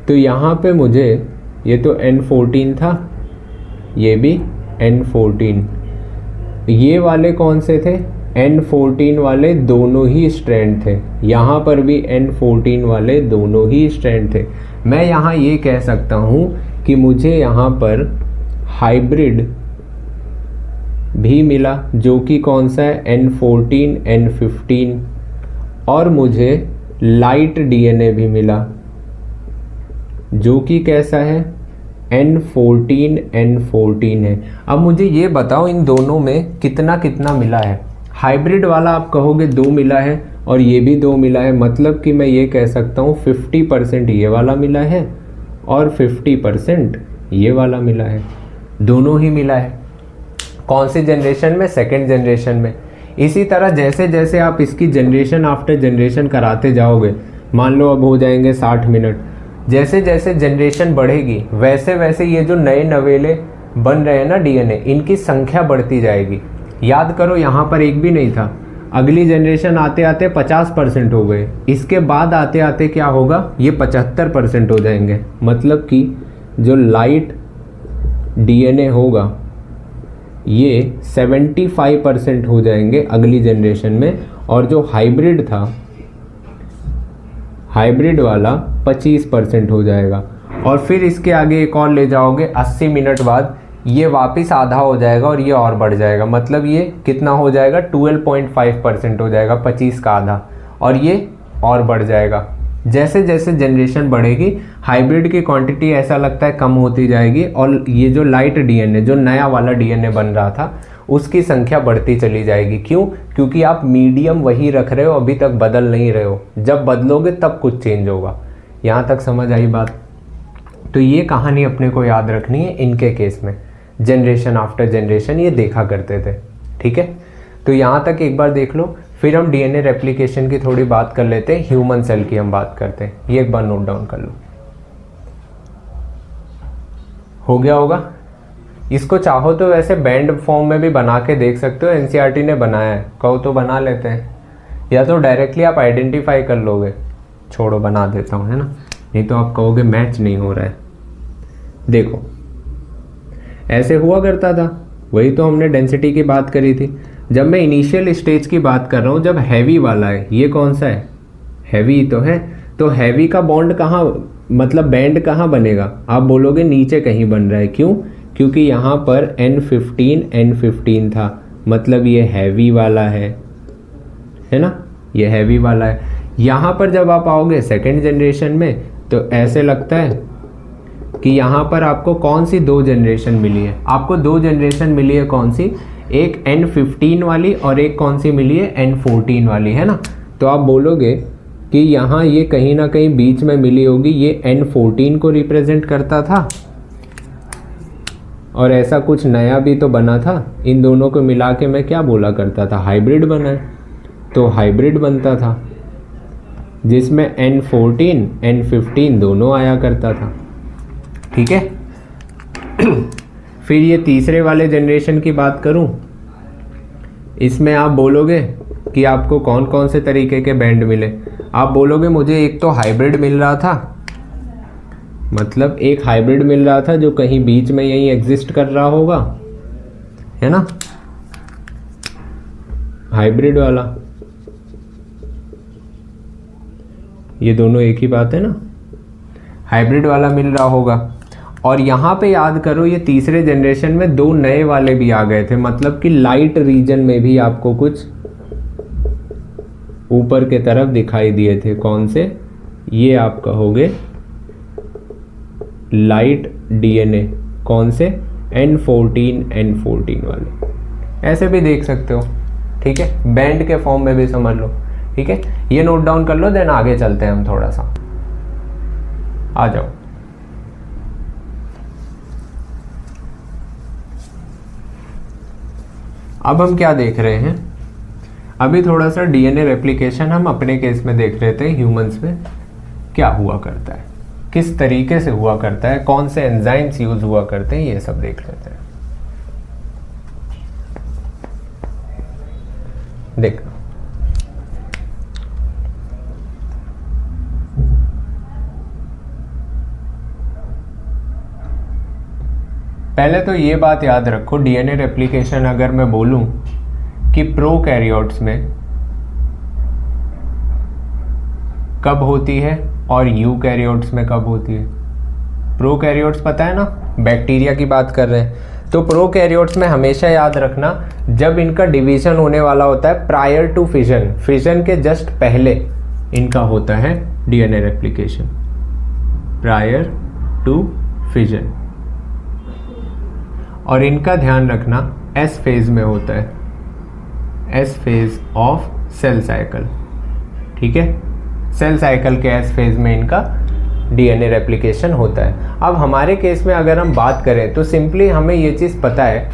तो यहाँ पे मुझे ये तो N14 था, ये भी N14। ये वाले कौन से थे? N14 वाले दोनों ही स्ट्रैंड थे। यहाँ पर भी N14 वाले दोनों ही स्ट्रैंड थे। मैं यहाँ ये कह सकता हूँ कि मुझे यहाँ पर हाइब्रिड भी मिला, जो कि कौन सा है, N14 N15। और मुझे लाइट डीएनए भी मिला, जो कि कैसा है, N14 N14 है। अब मुझे ये बताओ इन दोनों में कितना कितना मिला है। हाइब्रिड वाला आप कहोगे 2 मिला है और ये भी 2 मिला है, मतलब कि मैं ये कह सकता हूँ 50% ये वाला मिला है और 50% ये वाला मिला है। दोनों ही मिला है। कौन सी जनरेशन में? सेकंड जनरेशन में। इसी तरह जैसे जैसे आप इसकी जनरेशन आफ्टर जनरेशन कराते जाओगे, मान लो अब हो जाएंगे 60 मिनट, जैसे जैसे जनरेशन बढ़ेगी वैसे वैसे ये जो नए नवेले बन रहे हैं ना डीएनए, इनकी संख्या बढ़ती जाएगी। याद करो यहाँ पर एक भी नहीं था, अगली जनरेशन आते आते 50% हो गए, इसके बाद आते आते क्या होगा, ये 75% हो जाएंगे। मतलब कि जो लाइट डीएनए होगा ये 75% हो जाएंगे अगली जनरेशन में, और जो हाइब्रिड था, हाइब्रिड वाला 25% हो जाएगा। और फिर इसके आगे एक और ले जाओगे 80 मिनट बाद, ये वापस आधा हो जाएगा और ये और बढ़ जाएगा। मतलब ये कितना हो जाएगा, 12.5% हो जाएगा, 25 का आधा, और ये और बढ़ जाएगा। जैसे जैसे जनरेशन बढ़ेगी हाइब्रिड की क्वांटिटी ऐसा लगता है कम होती जाएगी, और ये जो लाइट डीएनए, जो नया वाला डीएनए बन रहा था, उसकी संख्या बढ़ती चली जाएगी। क्यों? क्योंकि आप मीडियम वही रख रहे हो, अभी तक बदल नहीं रहे हो। जब बदलोगे तब कुछ चेंज होगा। यहाँ तक समझ आई बात? तो ये कहानी अपने को याद रखनी है। इनके केस में जनरेशन आफ्टर जनरेशन ये देखा करते थे। ठीक है, तो यहाँ तक एक बार देख लो, फिर हम डीएनए रेप्लिकेशन की थोड़ी बात कर लेते हैं, ह्यूमन सेल की हम बात करते हैं। ये एक बार नोट डाउन कर लो। हो गया होगा? इसको चाहो तो वैसे बैंड फॉर्म में भी बना के देख सकते हो, एनसीईआरटी ने बनाया है, कहो तो बना लेते हैं, या तो डायरेक्टली आप आइडेंटिफाई कर लोगे। छोड़ो, बना देता हूँ, है ना, नहीं तो आप कहोगे मैच नहीं हो रहा है। देखो ऐसे हुआ करता था, वही तो हमने डेंसिटी की बात करी थी। जब मैं इनिशियल स्टेज की बात कर रहा हूँ, जब हैवी वाला है, ये कौन सा है, हैवी तो है, तो हैवी का बॉन्ड कहाँ, मतलब बैंड कहाँ बनेगा? आप बोलोगे नीचे कहीं बन रहा है। क्यों? क्योंकि यहाँ पर N15 था, मतलब ये हैवी वाला है ना, ये हैवी वाला है। यहाँ पर जब आप आओगे सेकेंड जनरेशन में, तो ऐसे लगता है कि यहाँ पर आपको कौन सी 2 जनरेशन मिली है? आपको 2 जनरेशन मिली है, कौन सी? एक N15 वाली और एक कौन सी मिली है, N14 वाली, है ना। तो आप बोलोगे कि यहाँ ये कहीं ना कहीं बीच में मिली होगी, ये N14 को रिप्रेजेंट करता था, और ऐसा कुछ नया भी तो बना था। इन दोनों को मिला के मैं क्या बोला करता था, हाइब्रिड बना है। तो हाइब्रिड बनता था जिसमें N14 N15 दोनों आया करता था। ठीक है। फिर ये तीसरे वाले जनरेशन की बात करूं, इसमें आप बोलोगे कि आपको कौन कौन से तरीके के बैंड मिले। आप बोलोगे मुझे एक तो हाइब्रिड मिल रहा था, मतलब एक हाइब्रिड मिल रहा था जो कहीं बीच में यहीं एग्जिस्ट कर रहा होगा, है ना, हाइब्रिड वाला। ये दोनों एक ही बात है ना, हाइब्रिड वाला मिल रहा होगा। और यहाँ पे याद करो, ये तीसरे जनरेशन में 2 नए वाले भी आ गए थे, मतलब कि लाइट रीजन में भी आपको कुछ ऊपर के तरफ दिखाई दिए थे। कौन से? ये आप कहोगे लाइट डीएनए। कौन से? N14 N14 वाले, ऐसे भी देख सकते हो। ठीक है, बैंड के फॉर्म में भी समझ लो, ठीक है। ये नोट डाउन कर लो, देन आगे चलते हैं हम थोड़ा सा। आ जाओ। अब हम क्या देख रहे हैं, अभी थोड़ा सा डीएनए रेप्लिकेशन हम अपने केस में देख रहे थे, ह्यूमंस में क्या हुआ करता है, किस तरीके से हुआ करता है, कौन से एंजाइम्स यूज हुआ करते हैं, ये सब देख लेते हैं। देख, पहले तो ये बात याद रखो, डीएनए रेप्लिकेशन अगर मैं बोलूं कि प्रोकैरियोट्स में कब होती है और यूकैरियोट्स में कब होती है। प्रोकैरियोट्स पता है ना, बैक्टीरिया की बात कर रहे हैं, तो प्रोकैरियोट्स में हमेशा याद रखना जब इनका डिवीजन होने वाला होता है प्रायर टू फिजन, फिजन के जस्ट पहले इनका होता है DNA replication, prior to fission. और इनका ध्यान रखना एस फेज में होता है, S phase of cell cycle, ठीक है। सेल साइकिल के एस फेज में इनका डीएनए रेप्लिकेशन होता है। अब हमारे केस में अगर हम बात करें तो सिंपली हमें ये चीज़ पता है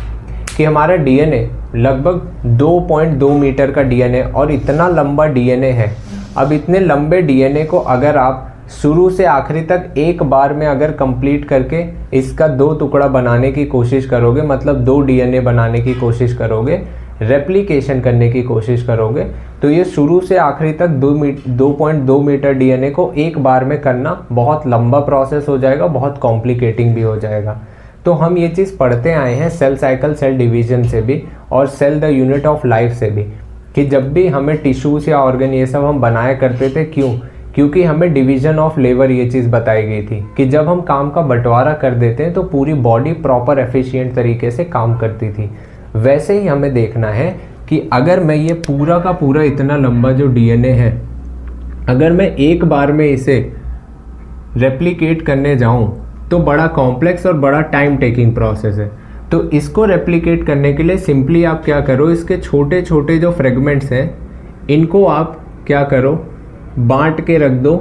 कि हमारा डीएनए लगभग 2.2 मीटर का डीएनए और इतना लंबा डीएनए है। अब इतने लंबे डीएनए को अगर आप शुरू से आखिरी तक एक बार में अगर कंप्लीट करके इसका 2 टुकड़ा बनाने की कोशिश करोगे, मतलब 2 डीएनए बनाने की कोशिश करोगे, रेप्लिकेशन करने की कोशिश करोगे, तो ये शुरू से आखिरी तक 2.2 मीटर डीएनए को एक बार में करना बहुत लंबा प्रोसेस हो जाएगा, बहुत कॉम्प्लिकेटिंग भी हो जाएगा। तो हम ये चीज़ पढ़ते आए हैं सेल साइकिल, सेल डिवीजन से भी और cell the unit of life से भी, कि जब भी हमें टिश्यूज या ऑर्गन ये सब हम बनाया करते थे, क्यों? क्योंकि हमें डिवीजन ऑफ लेबर ये चीज़ बताई गई थी कि जब हम काम का बंटवारा कर देते हैं तो पूरी बॉडी प्रॉपर एफिशिएंट तरीके से काम करती थी। वैसे ही हमें देखना है कि अगर मैं ये पूरा का पूरा इतना लंबा जो डीएनए है, अगर मैं एक बार में इसे रेप्लिकेट करने जाऊं तो बड़ा कॉम्प्लेक्स और बड़ा टाइम टेकिंग प्रोसेस है। तो इसको रेप्लिकेट करने के लिए सिंपली आप क्या करो, इसके छोटे छोटे जो फ्रेगमेंट्स हैं इनको आप क्या करो, बांट के रख दो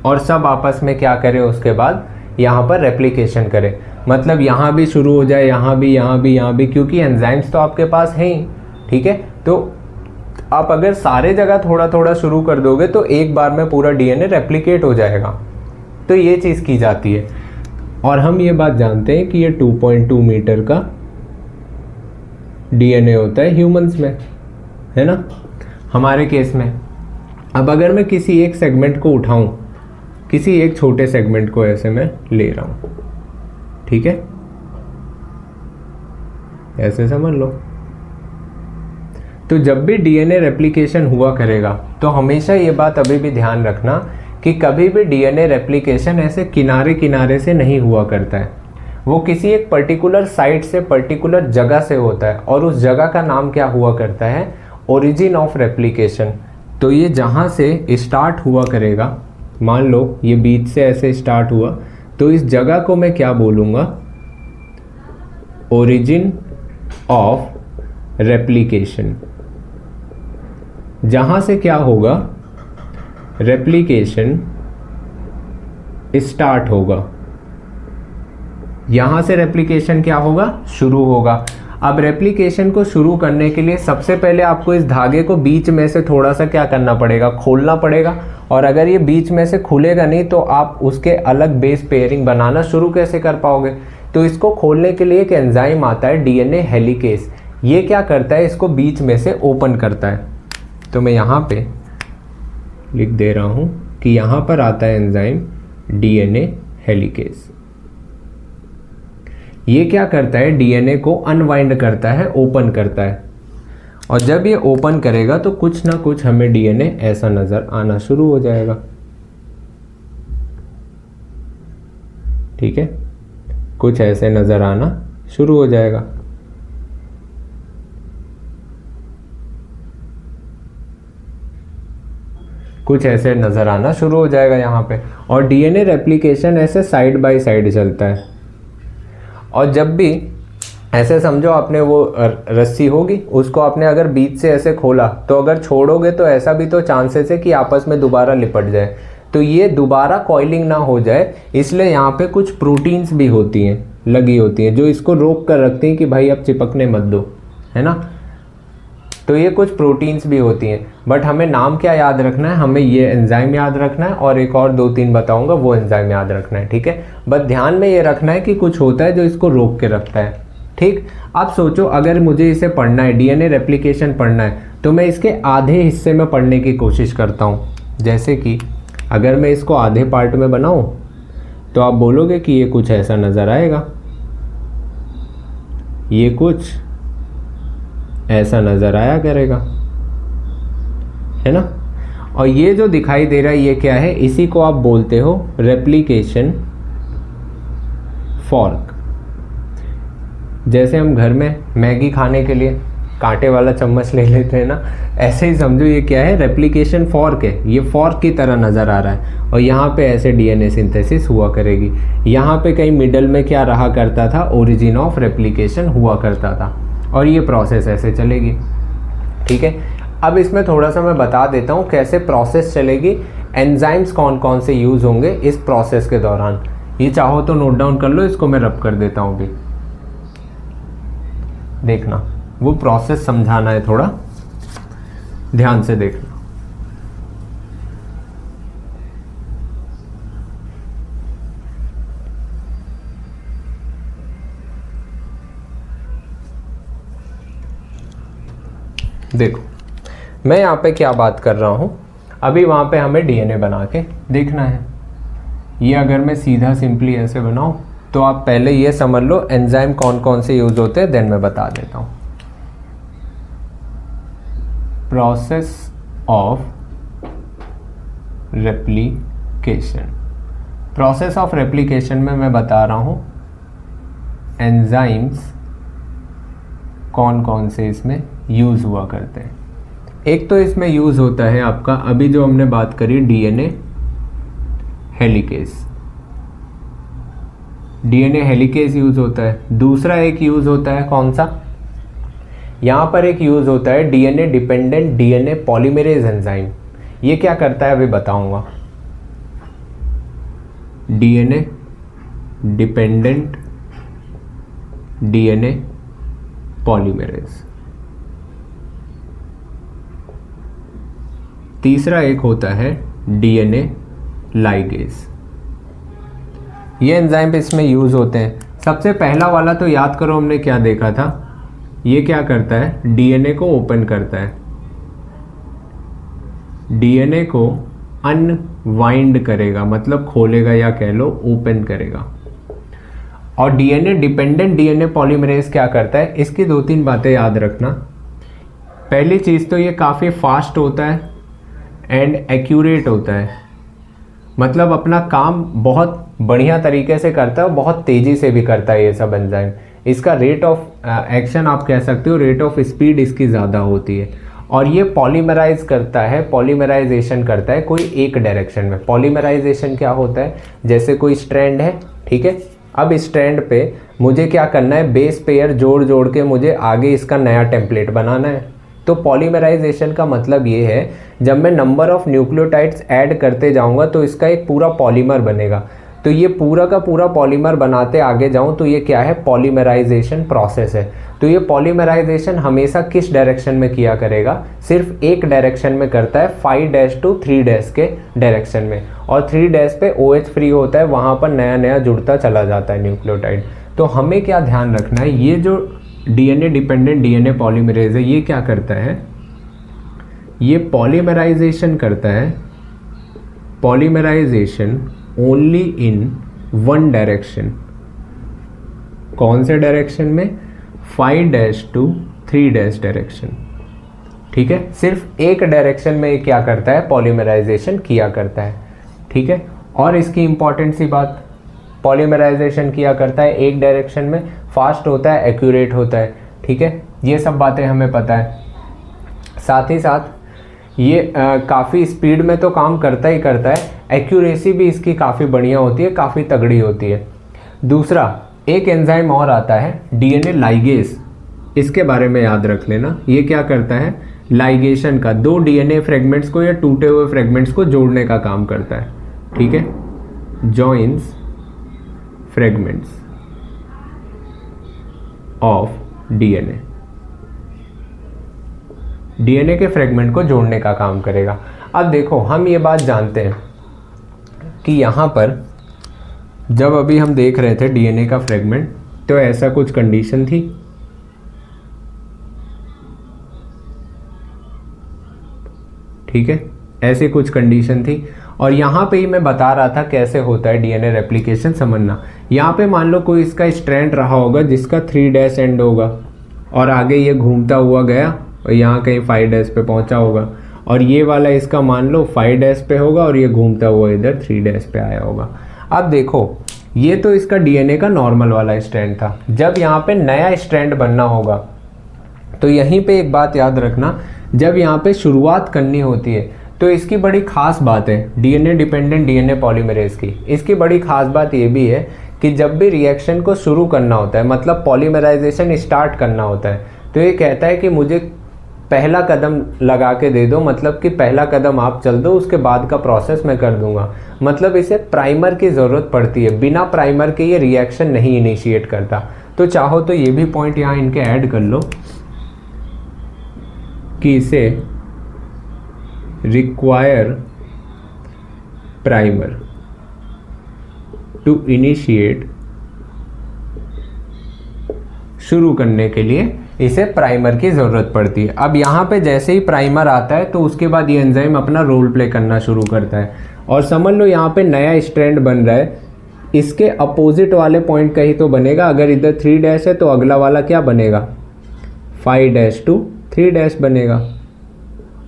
और सब आपस में क्या करें उसके बाद यहाँ पर रेप्लिकेशन करें। मतलब यहाँ भी शुरू हो जाए, यहाँ भी, यहाँ भी, यहाँ भी, क्योंकि एंजाइम्स तो आपके पास हैं ही, ठीक है। तो आप अगर सारे जगह थोड़ा थोड़ा शुरू कर दोगे तो एक बार में पूरा डीएनए रेप्लिकेट हो जाएगा। तो ये चीज़ की जाती है। और हम ये बात जानते हैं कि ये 2.2 मीटर का डीएनए होता है ह्यूमंस में, है ना, हमारे केस में। अब अगर मैं किसी एक सेगमेंट को उठाऊं, किसी एक छोटे सेगमेंट को ऐसे मैं ले रहा हूं, ठीक है, ऐसे समझ लो। तो जब भी डीएनए रेप्लिकेशन हुआ करेगा तो हमेशा ये बात अभी भी ध्यान रखना कि कभी भी डीएनए रेप्लिकेशन ऐसे किनारे किनारे से नहीं हुआ करता है। वो किसी एक पर्टिकुलर साइट से, पर्टिकुलर जगह से होता है और उस जगह का नाम क्या हुआ करता है, ओरिजिन ऑफ रेप्लिकेशन। तो ये जहाँ से स्टार्ट हुआ करेगा, मान लो ये बीच से ऐसे स्टार्ट हुआ, तो इस जगह को मैं क्या बोलूँगा, ओरिजिन ऑफ रेप्लिकेशन। जहाँ से क्या होगा, रेप्लिकेशन स्टार्ट होगा, यहाँ से रेप्लिकेशन क्या होगा, शुरू होगा। अब रेप्लिकेशन को शुरू करने के लिए सबसे पहले आपको इस धागे को बीच में से थोड़ा सा क्या करना पड़ेगा, खोलना पड़ेगा। और अगर ये बीच में से खुलेगा नहीं तो आप उसके अलग बेस पेयरिंग बनाना शुरू कैसे कर पाओगे। तो इसको खोलने के लिए एक एंजाइम आता है डीएनए हेलिकेस। ये क्या करता है, इसको बीच में से ओपन करता है। तो मैं यहाँ पे लिख दे रहा हूँ कि यहाँ पर आता है एंजाइम डीएनए हेलिकेस। ये क्या करता है, डीएनए को अनवाइंड करता है, ओपन करता है। और जब ये ओपन करेगा तो कुछ ना कुछ हमें डीएनए ऐसा नज़र आना शुरू हो जाएगा, ठीक है, कुछ ऐसे नज़र आना शुरू हो जाएगा। कुछ ऐसे नज़र आना शुरू हो जाएगा यहाँ पे। और डीएनए रेप्लिकेशन ऐसे साइड बाय साइड चलता है। और जब भी ऐसे समझो आपने वो रस्सी होगी, उसको आपने अगर बीच से ऐसे खोला तो अगर छोड़ोगे तो ऐसा भी तो चांसेस है कि आपस में दोबारा लिपट जाए, तो ये दोबारा कॉइलिंग ना हो जाए, इसलिए यहाँ पे कुछ प्रोटीन्स भी होती हैं, लगी होती हैं, जो इसको रोक कर रखती हैं कि भाई अब चिपकने मत दो, है ना। तो ये कुछ प्रोटीन्स भी होती हैं, बट हमें नाम क्या याद रखना है, हमें ये एंजाइम याद रखना है और एक और 2-3 बताऊंगा वो एंजाइम याद रखना है, ठीक है। बस ध्यान में ये रखना है कि कुछ होता है जो इसको रोक के रखता है, ठीक। अब सोचो अगर मुझे इसे पढ़ना है, डीएनए रेप्लिकेशन पढ़ना है, तो मैं इसके आधे हिस्से में पढ़ने की कोशिश करता हूँ। जैसे कि अगर मैं इसको आधे पार्ट में बनाऊँ तो आप बोलोगे कि ये कुछ ऐसा नज़र आएगा, ये कुछ ऐसा नज़र आया करेगा, है ना। और ये जो दिखाई दे रहा है ये क्या है, इसी को आप बोलते हो रेप्लिकेशन फॉर्क। जैसे हम घर में मैगी खाने के लिए कांटे वाला चम्मच ले लेते हैं ना, ऐसे ही समझो ये क्या है, रेप्लिकेशन फॉर्क है। ये फॉर्क की तरह नज़र आ रहा है और यहाँ पे ऐसे डीएनए सिंथेसिस हुआ करेगी। यहाँ पे कहीं मिडल में क्या रहा करता था, ओरिजिन ऑफ रेप्लिकेशन हुआ करता था, और ये प्रोसेस ऐसे चलेगी, ठीक है। अब इसमें थोड़ा सा मैं बता देता हूँ कैसे प्रोसेस चलेगी, एंजाइम्स कौन कौन से यूज़ होंगे इस प्रोसेस के दौरान। ये चाहो तो नोट डाउन कर लो, इसको मैं रब कर देता हूँ भी, देखना वो प्रोसेस समझाना है, थोड़ा ध्यान से देखना। देखो मैं यहाँ पे क्या बात कर रहा हूँ, अभी वहाँ पे हमें डीएनए बना के देखना है। ये अगर मैं सीधा सिंपली ऐसे बनाऊँ तो आप पहले ये समझ लो एंजाइम कौन कौन से यूज़ होते हैं, देन मैं बता देता हूँ। Process of replication, process of replication में मैं बता रहा हूँ एंजाइम्स कौन कौन से इसमें यूज़ हुआ करते हैं। एक तो इसमें यूज़ होता है आपका, अभी जो हमने बात करी DNA helicase, DNA helicase use होता है। दूसरा एक यूज़ होता है कौन सा, यहाँ पर एक यूज़ होता है DNA dependent DNA polymerase enzyme. ये क्या करता है अभी बताऊंगा। DNA dependent DNA polymerase. तीसरा एक होता है डीएनए लाइगेज। ये एंजाइम इसमें यूज़ होते हैं। सबसे पहला वाला तो याद करो हमने क्या देखा था, ये क्या करता है, डीएनए को ओपन करता है, डीएनए को अनवाइंड करेगा, मतलब खोलेगा या कह लो ओपन करेगा। और डीएनए डिपेंडेंट डीएनए पॉलीमरेज क्या करता है, इसकी 2-3 बातें याद रखना। पहली चीज़ तो ये काफ़ी फास्ट होता है एंड एक्यूरेट होता है, मतलब अपना काम बहुत बढ़िया तरीके से करता है और बहुत तेज़ी से भी करता है ये सब एंजाइम। इसका रेट ऑफ एक्शन आप कह सकते हो, रेट ऑफ स्पीड इसकी ज़्यादा होती है। और ये पॉलीमराइज करता है, पॉलीमराइजेशन करता है कोई एक डायरेक्शन में। पॉलीमराइजेशन क्या होता है, जैसे कोई स्ट्रैंड है, ठीक है, अब इस स्ट्रैंड पे मुझे क्या करना है, बेस पेयर जोड़ जोड़ के मुझे आगे इसका नया टेम्पलेट बनाना है। तो पॉलीमराइजेशन का मतलब ये है, जब मैं नंबर ऑफ न्यूक्लियोटाइड्स ऐड करते जाऊंगा तो इसका एक पूरा पॉलीमर बनेगा। तो ये पूरा का पूरा पॉलीमर बनाते आगे जाऊं तो ये क्या है, पॉलीमराइजेशन प्रोसेस है। तो ये पॉलीमराइजेशन हमेशा किस डायरेक्शन में किया करेगा, सिर्फ एक डायरेक्शन में करता है, 5' to 3' के डायरेक्शन में। और 3' पे OH फ्री होता है, वहाँ पर नया नया जुड़ता चला जाता है न्यूक्लियोटाइड। तो हमें क्या ध्यान रखना है, ये जो डीएनए डिपेंडेंट डीएनए पॉलीमरेज है, ये क्या करता है, ये पॉलीमराइजेशन करता है, polymerization only in one direction. कौन से डायरेक्शन में, 5' to 3' डायरेक्शन, ठीक है। सिर्फ एक डायरेक्शन में क्या करता है, पॉलीमराइजेशन किया करता है, ठीक है। और इसकी इंपॉर्टेंट सी बात, पॉलीमराइजेशन किया करता है एक डायरेक्शन में, फास्ट होता है, एक्यूरेट होता है, ठीक है। ये सब बातें हमें पता है। साथ ही साथ ये काफ़ी स्पीड में तो काम करता ही करता है, एक्यूरेसी भी इसकी काफ़ी बढ़िया होती है, काफ़ी तगड़ी होती है। दूसरा, एक एंजाइम और आता है डीएनए लाइगेस, इसके बारे में याद रख लेना। ये क्या करता है, लाइगेशन का, दो डीएनए फ्रेगमेंट्स को या टूटे हुए फ्रेगमेंट्स को जोड़ने का काम करता है, ठीक है, joins fragments of DNA, DNA के फ्रेगमेंट को जोड़ने का काम करेगा। अब देखो हम ये बात जानते हैं कि यहाँ पर जब अभी हम देख रहे थे डीएनए का फ्रेगमेंट, तो ऐसा कुछ कंडीशन थी, ठीक है, ऐसे कुछ कंडीशन थी। और यहाँ पे ही मैं बता रहा था कैसे होता है डीएनए रेप्लिकेशन समझना। यहाँ पे मान लो कोई इसका स्ट्रैंड रहा होगा जिसका 3' एंड होगा और आगे ये घूमता हुआ गया और यहाँ कहीं 5' पे पहुँचा होगा, और ये वाला इसका मान लो 5' पे होगा और ये घूमता हुआ इधर 3' पे आया होगा। अब देखो ये तो इसका डीएनए का नॉर्मल वाला स्ट्रैंड था। जब यहाँ पे नया स्ट्रैंड बनना होगा तो यहीं पे एक बात याद रखना, जब यहाँ पे शुरुआत करनी होती है तो इसकी बड़ी खास बात है डीएनए डिपेंडेंट डीएनए पॉलीमरेज की। इसकी बड़ी खास बात ये भी है कि जब भी रिएक्शन को शुरू करना होता है, मतलब पॉलीमराइजेशन स्टार्ट करना होता है, तो ये कहता है कि मुझे पहला कदम लगा के दे दो, मतलब कि पहला कदम आप चल दो, उसके बाद का प्रोसेस मैं कर दूंगा। मतलब इसे प्राइमर की ज़रूरत पड़ती है, बिना प्राइमर के ये रिएक्शन नहीं इनिशिएट करता। तो चाहो तो ये भी पॉइंट यहाँ इनके ऐड कर लो कि इसे रिक्वायर प्राइमर टू इनिशिएट, शुरू करने के लिए इसे प्राइमर की ज़रूरत पड़ती है। अब यहाँ पे जैसे ही प्राइमर आता है तो उसके बाद ये एंजाइम अपना रोल प्ले करना शुरू करता है। और समझ लो यहाँ पे नया स्ट्रैंड बन रहा है, इसके अपोजिट वाले पॉइंट का ही तो बनेगा। अगर इधर 3' है तो अगला वाला क्या बनेगा, 5' to 3' बनेगा।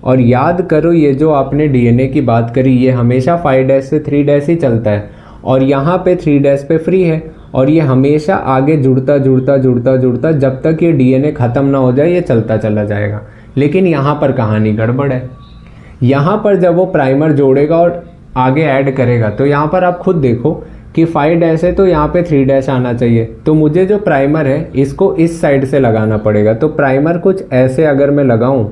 और याद करो ये जो आपने डीएनए की बात करी, ये हमेशा 5' से 3' ही चलता है, और यहाँ पे 3' पे फ्री है, और ये हमेशा आगे जुड़ता जुड़ता जुड़ता जुड़ता जब तक ये डीएनए ख़त्म ना हो जाए ये चलता चला जाएगा। लेकिन यहाँ पर कहानी गड़बड़ है। यहाँ पर जब वो प्राइमर जोड़ेगा और आगे ऐड करेगा तो यहाँ पर आप खुद देखो कि 5' है तो यहाँ पे 3' आना चाहिए। तो मुझे जो प्राइमर है इसको इस साइड से लगाना पड़ेगा। तो प्राइमर कुछ ऐसे अगर मैं लगाऊँ,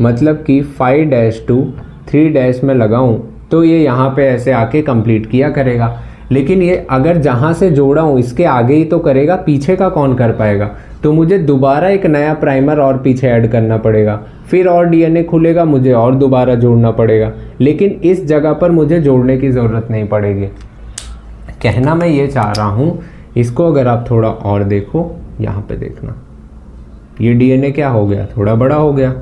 मतलब कि 5' to 3' में लगाऊं, तो ये यहाँ पे ऐसे आके कंप्लीट किया करेगा। लेकिन ये अगर जहाँ से जोड़ा हूँ इसके आगे ही तो करेगा, पीछे का कौन कर पाएगा। तो मुझे दोबारा एक नया प्राइमर और पीछे ऐड करना पड़ेगा, फिर और डीएनए खुलेगा, मुझे और दोबारा जोड़ना पड़ेगा। लेकिन इस जगह पर मुझे जोड़ने की ज़रूरत नहीं पड़ेगी। कहना मैं ये चाह रहा हूँ, इसको अगर आप थोड़ा और देखो, यहाँ पे देखना, ये डीएनए क्या हो गया, थोड़ा बड़ा हो गया,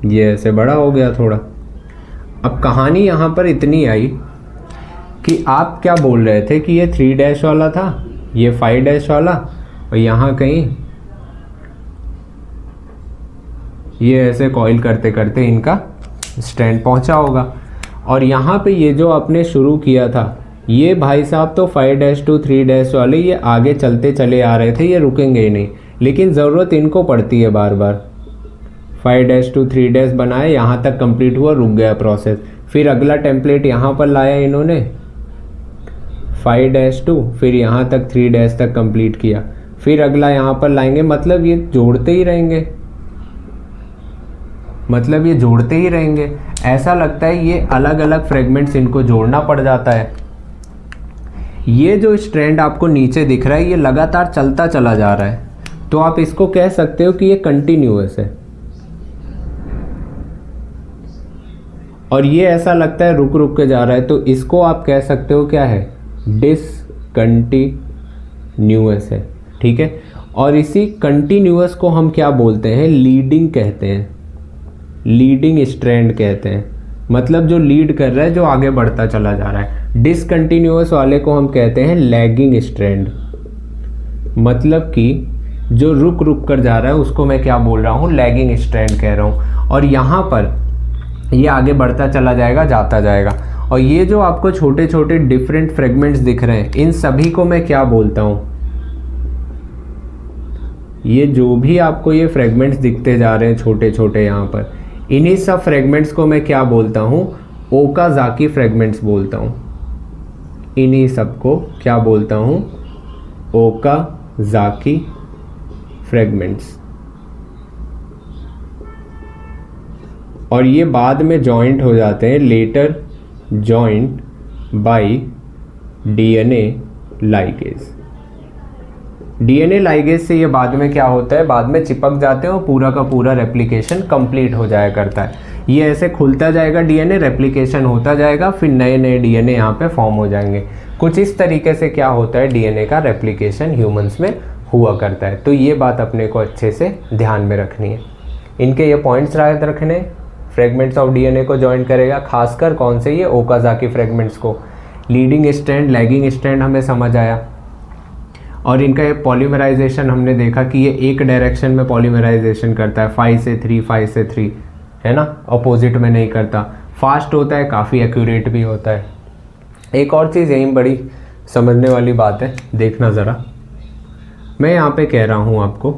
ये ऐसे बड़ा हो गया थोड़ा। अब कहानी यहाँ पर इतनी आई कि आप क्या बोल रहे थे कि ये 3' वाला था, ये 5' वाला, और यहाँ कहीं ये ऐसे कॉइल करते करते इनका स्ट्रैंड पहुँचा होगा। और यहाँ पे ये जो आपने शुरू किया था, ये भाई साहब तो 5' to 3' वाले ये आगे चलते चले आ रहे थे, ये रुकेंगे ही नहीं। लेकिन ज़रूरत इनको पड़ती है बार बार। 5' to 3' बनाए, यहाँ तक कंप्लीट हुआ, रुक गया प्रोसेस। फिर अगला टेम्पलेट यहाँ पर लाया इन्होंने 5' to, फिर यहाँ तक 3' तक कंप्लीट किया, फिर अगला यहाँ पर लाएंगे। मतलब ये जोड़ते ही रहेंगे, मतलब ये जोड़ते ही रहेंगे। ऐसा लगता है ये अलग अलग फ्रेगमेंट्स इनको जोड़ना पड़ जाता है। ये जो स्ट्रैंड आपको नीचे दिख रहा है ये लगातार चलता चला जा रहा है, तो आप इसको कह सकते हो कि ये कंटिन्यूअस है। और ये ऐसा लगता है रुक रुक के जा रहा है, तो इसको आप कह सकते हो क्या है, डिसकंटिन्यूअस है, ठीक है। और इसी कंटिन्यूअस को हम क्या बोलते हैं, लीडिंग कहते हैं, लीडिंग स्ट्रैंड कहते हैं। मतलब जो लीड कर रहा है, जो आगे बढ़ता चला जा रहा है। डिसकंटिन्यूअस वाले को हम कहते हैं लैगिंग स्ट्रैंड, मतलब कि जो रुक रुक कर जा रहा है उसको मैं क्या बोल रहा हूँ, लैगिंग स्ट्रैंड कह रहा हूँ। और यहाँ पर ये आगे बढ़ता चला जाएगा, जाता जाएगा। और ये जो आपको छोटे छोटे डिफरेंट फ्रेगमेंट्स दिख रहे हैं, इन सभी को मैं क्या बोलता हूँ, ये जो भी आपको ये फ्रेगमेंट्स दिखते जा रहे हैं छोटे छोटे यहाँ पर, इन्हीं सब फ्रेगमेंट्स को मैं क्या बोलता हूँ, ओकाज़ाकी फ्रेगमेंट्स बोलता हूँ। इन्हीं सबको क्या बोलता हूँ, ओकाज़ाकी फ्रेगमेंट्स। और ये बाद में जॉइंट हो जाते हैं, later joint by DNA ligase. DNA ligase से ये बाद में क्या होता है, बाद में चिपक जाते हैं और पूरा का पूरा रेप्लिकेशन कंप्लीट हो जाया करता है। ये ऐसे खुलता जाएगा डीएनए, रेप्लिकेशन होता जाएगा, फिर नए नए डीएनए यहाँ पे फॉर्म हो जाएंगे। कुछ इस तरीके से क्या होता है, डीएनए का रेप्लिकेशन ह्यूमंस में हुआ करता है। तो ये बात अपने को अच्छे से ध्यान में रखनी है। इनके ये पॉइंट्स याद रखने, फ्रेगमेंट्स ऑफ डीएनए को ज्वाइन करेगा, खासकर कौन से, ये ओकाज़ाकी फ्रेगमेंट्स को। लीडिंग स्ट्रैंड, लैगिंग स्ट्रैंड हमें समझ आया। और इनका ये पॉलीमराइजेशन हमने देखा कि ये एक डायरेक्शन में पॉलीमराइजेशन करता है, 5 से 3, 5 से 3, है ना, अपोजिट में नहीं करता। फास्ट होता है, काफ़ी एक्यूरेट भी होता है। एक और चीज़ यही बड़ी समझने वाली बात है, देखना ज़रा। मैं यहाँ पे कह रहा हूँ आपको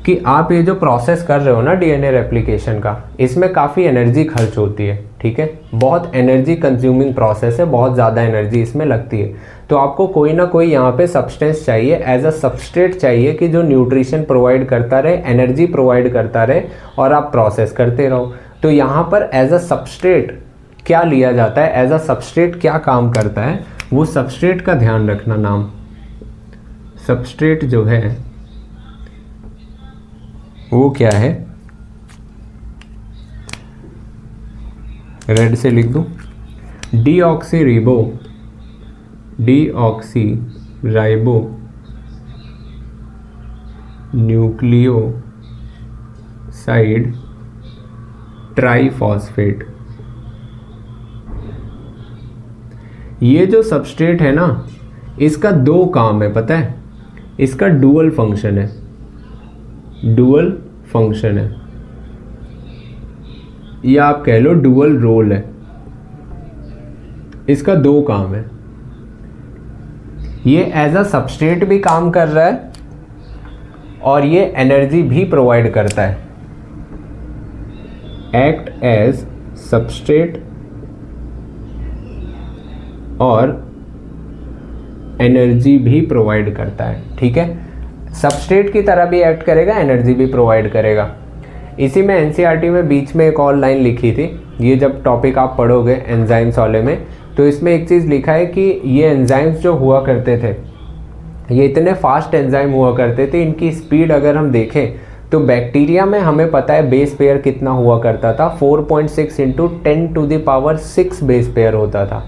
कि आप ये जो प्रोसेस कर रहे हो ना डीएनए रेप्लिकेशन का, इसमें काफ़ी एनर्जी खर्च होती है, ठीक है, बहुत एनर्जी कंज्यूमिंग प्रोसेस है, बहुत ज़्यादा एनर्जी इसमें लगती है। तो आपको कोई ना कोई यहाँ पे सब्सटेंस चाहिए, एज अ सबस्ट्रेट चाहिए कि जो न्यूट्रिशन प्रोवाइड करता रहे, एनर्जी प्रोवाइड करता रहे और आप प्रोसेस करते रहो। तो यहाँ पर एज अ सबस्ट्रेट क्या लिया जाता है, एज अ सबस्ट्रेट क्या काम करता है, वो सबस्ट्रेट का ध्यान रखना। नाम सबस्ट्रेट जो है वो क्या है, रेड से लिख दूं, डीऑक्सीराइबो न्यूक्लियोसाइड ट्राइफॉस्फेट। ये जो सबस्ट्रेट है ना, इसका दो काम है, पता है, इसका डुअल फंक्शन है, डुअल फंक्शन है, या आप कह लो डुअल रोल है। इसका दो काम है, ये एज अ सबस्ट्रेट भी काम कर रहा है और ये एनर्जी भी प्रोवाइड करता है। एक्ट एज सबस्ट्रेट और एनर्जी भी प्रोवाइड करता है, ठीक है, सबस्ट्रेट की तरह भी एक्ट करेगा, एनर्जी भी प्रोवाइड करेगा। इसी में एनसीईआरटी में बीच में एक और लाइन लिखी थी, ये जब टॉपिक आप पढ़ोगे एंजाइम्स वाले में, तो इसमें एक चीज़ लिखा है कि ये एंजाइम्स जो हुआ करते थे, ये इतने फास्ट एंजाइम हुआ करते थे, इनकी स्पीड अगर हम देखें तो बैक्टीरिया में हमें पता है बेस पेयर कितना हुआ करता था, 4.6 × 10⁻⁶ बेस पेयर होता था।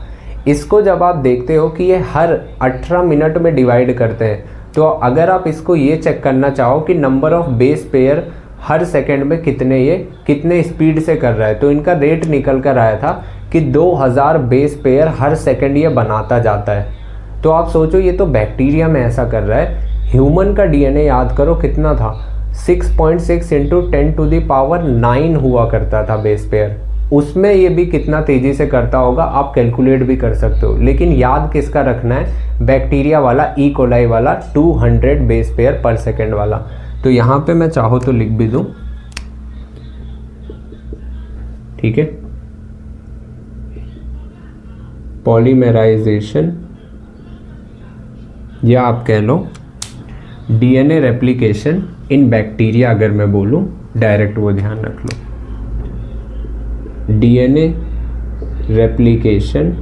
इसको जब आप देखते हो कि ये हर 18 मिनट में डिवाइड करते हैं, तो अगर आप इसको ये चेक करना चाहो कि number of base pair her second में कितने स्पीड से कर रहा है, तो इनका रेट निकल कर आया था कि 2000 बेस पेयर हर सेकंड ये बनाता जाता है। तो आप सोचो, ये तो बैक्टीरिया में ऐसा कर रहा है। ह्यूमन का डीएनए याद करो कितना था, 6.6 × 10⁹ हुआ करता था बेस पेयर। उसमें ये भी कितना तेज़ी से करता होगा आप कैलकुलेट भी कर सकते हो। लेकिन याद किसका रखना है, बैक्टीरिया वाला, ई कोलाई वाला, 200 बेस पेयर पर सेकेंड वाला। तो यहाँ पे मैं चाहो तो लिख भी दूँ, ठीक है, पॉलीमराइजेशन, या आप कह लो डीएनए रेप्लिकेशन इन बैक्टीरिया। अगर मैं बोलूँ डायरेक्ट, वो ध्यान रख लो, डीएनए रेप्लिकेशन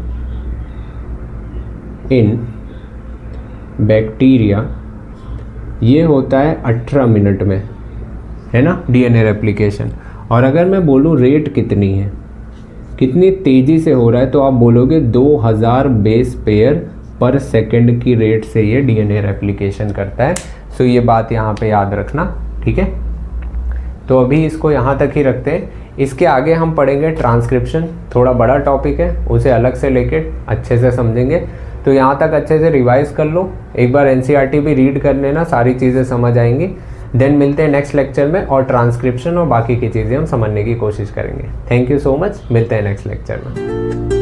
इन बैक्टीरिया, ये होता है 18 मिनट में, है ना, डीएनए रेप्लिकेशन। और अगर मैं बोलूँ रेट कितनी है, कितनी तेज़ी से हो रहा है, तो आप बोलोगे 2000 बेस पेयर पर सेकंड की रेट से ये डीएनए रेप्लिकेशन करता है। सो ये बात यहाँ पे याद रखना, ठीक है। तो अभी इसको यहाँ तक ही रखते हैं, इसके आगे हम पढ़ेंगे ट्रांसक्रिप्शन, थोड़ा बड़ा टॉपिक है, उसे अलग से लेके अच्छे से समझेंगे। तो यहाँ तक अच्छे से रिवाइज कर लो, एक बार एनसीईआरटी भी रीड कर लेना, सारी चीज़ें समझ आएंगी। देन मिलते हैं नेक्स्ट लेक्चर में और ट्रांसक्रिप्शन और बाकी की चीज़ें हम समझने की कोशिश करेंगे। थैंक यू सो मच, मिलते हैं नेक्स्ट लेक्चर में।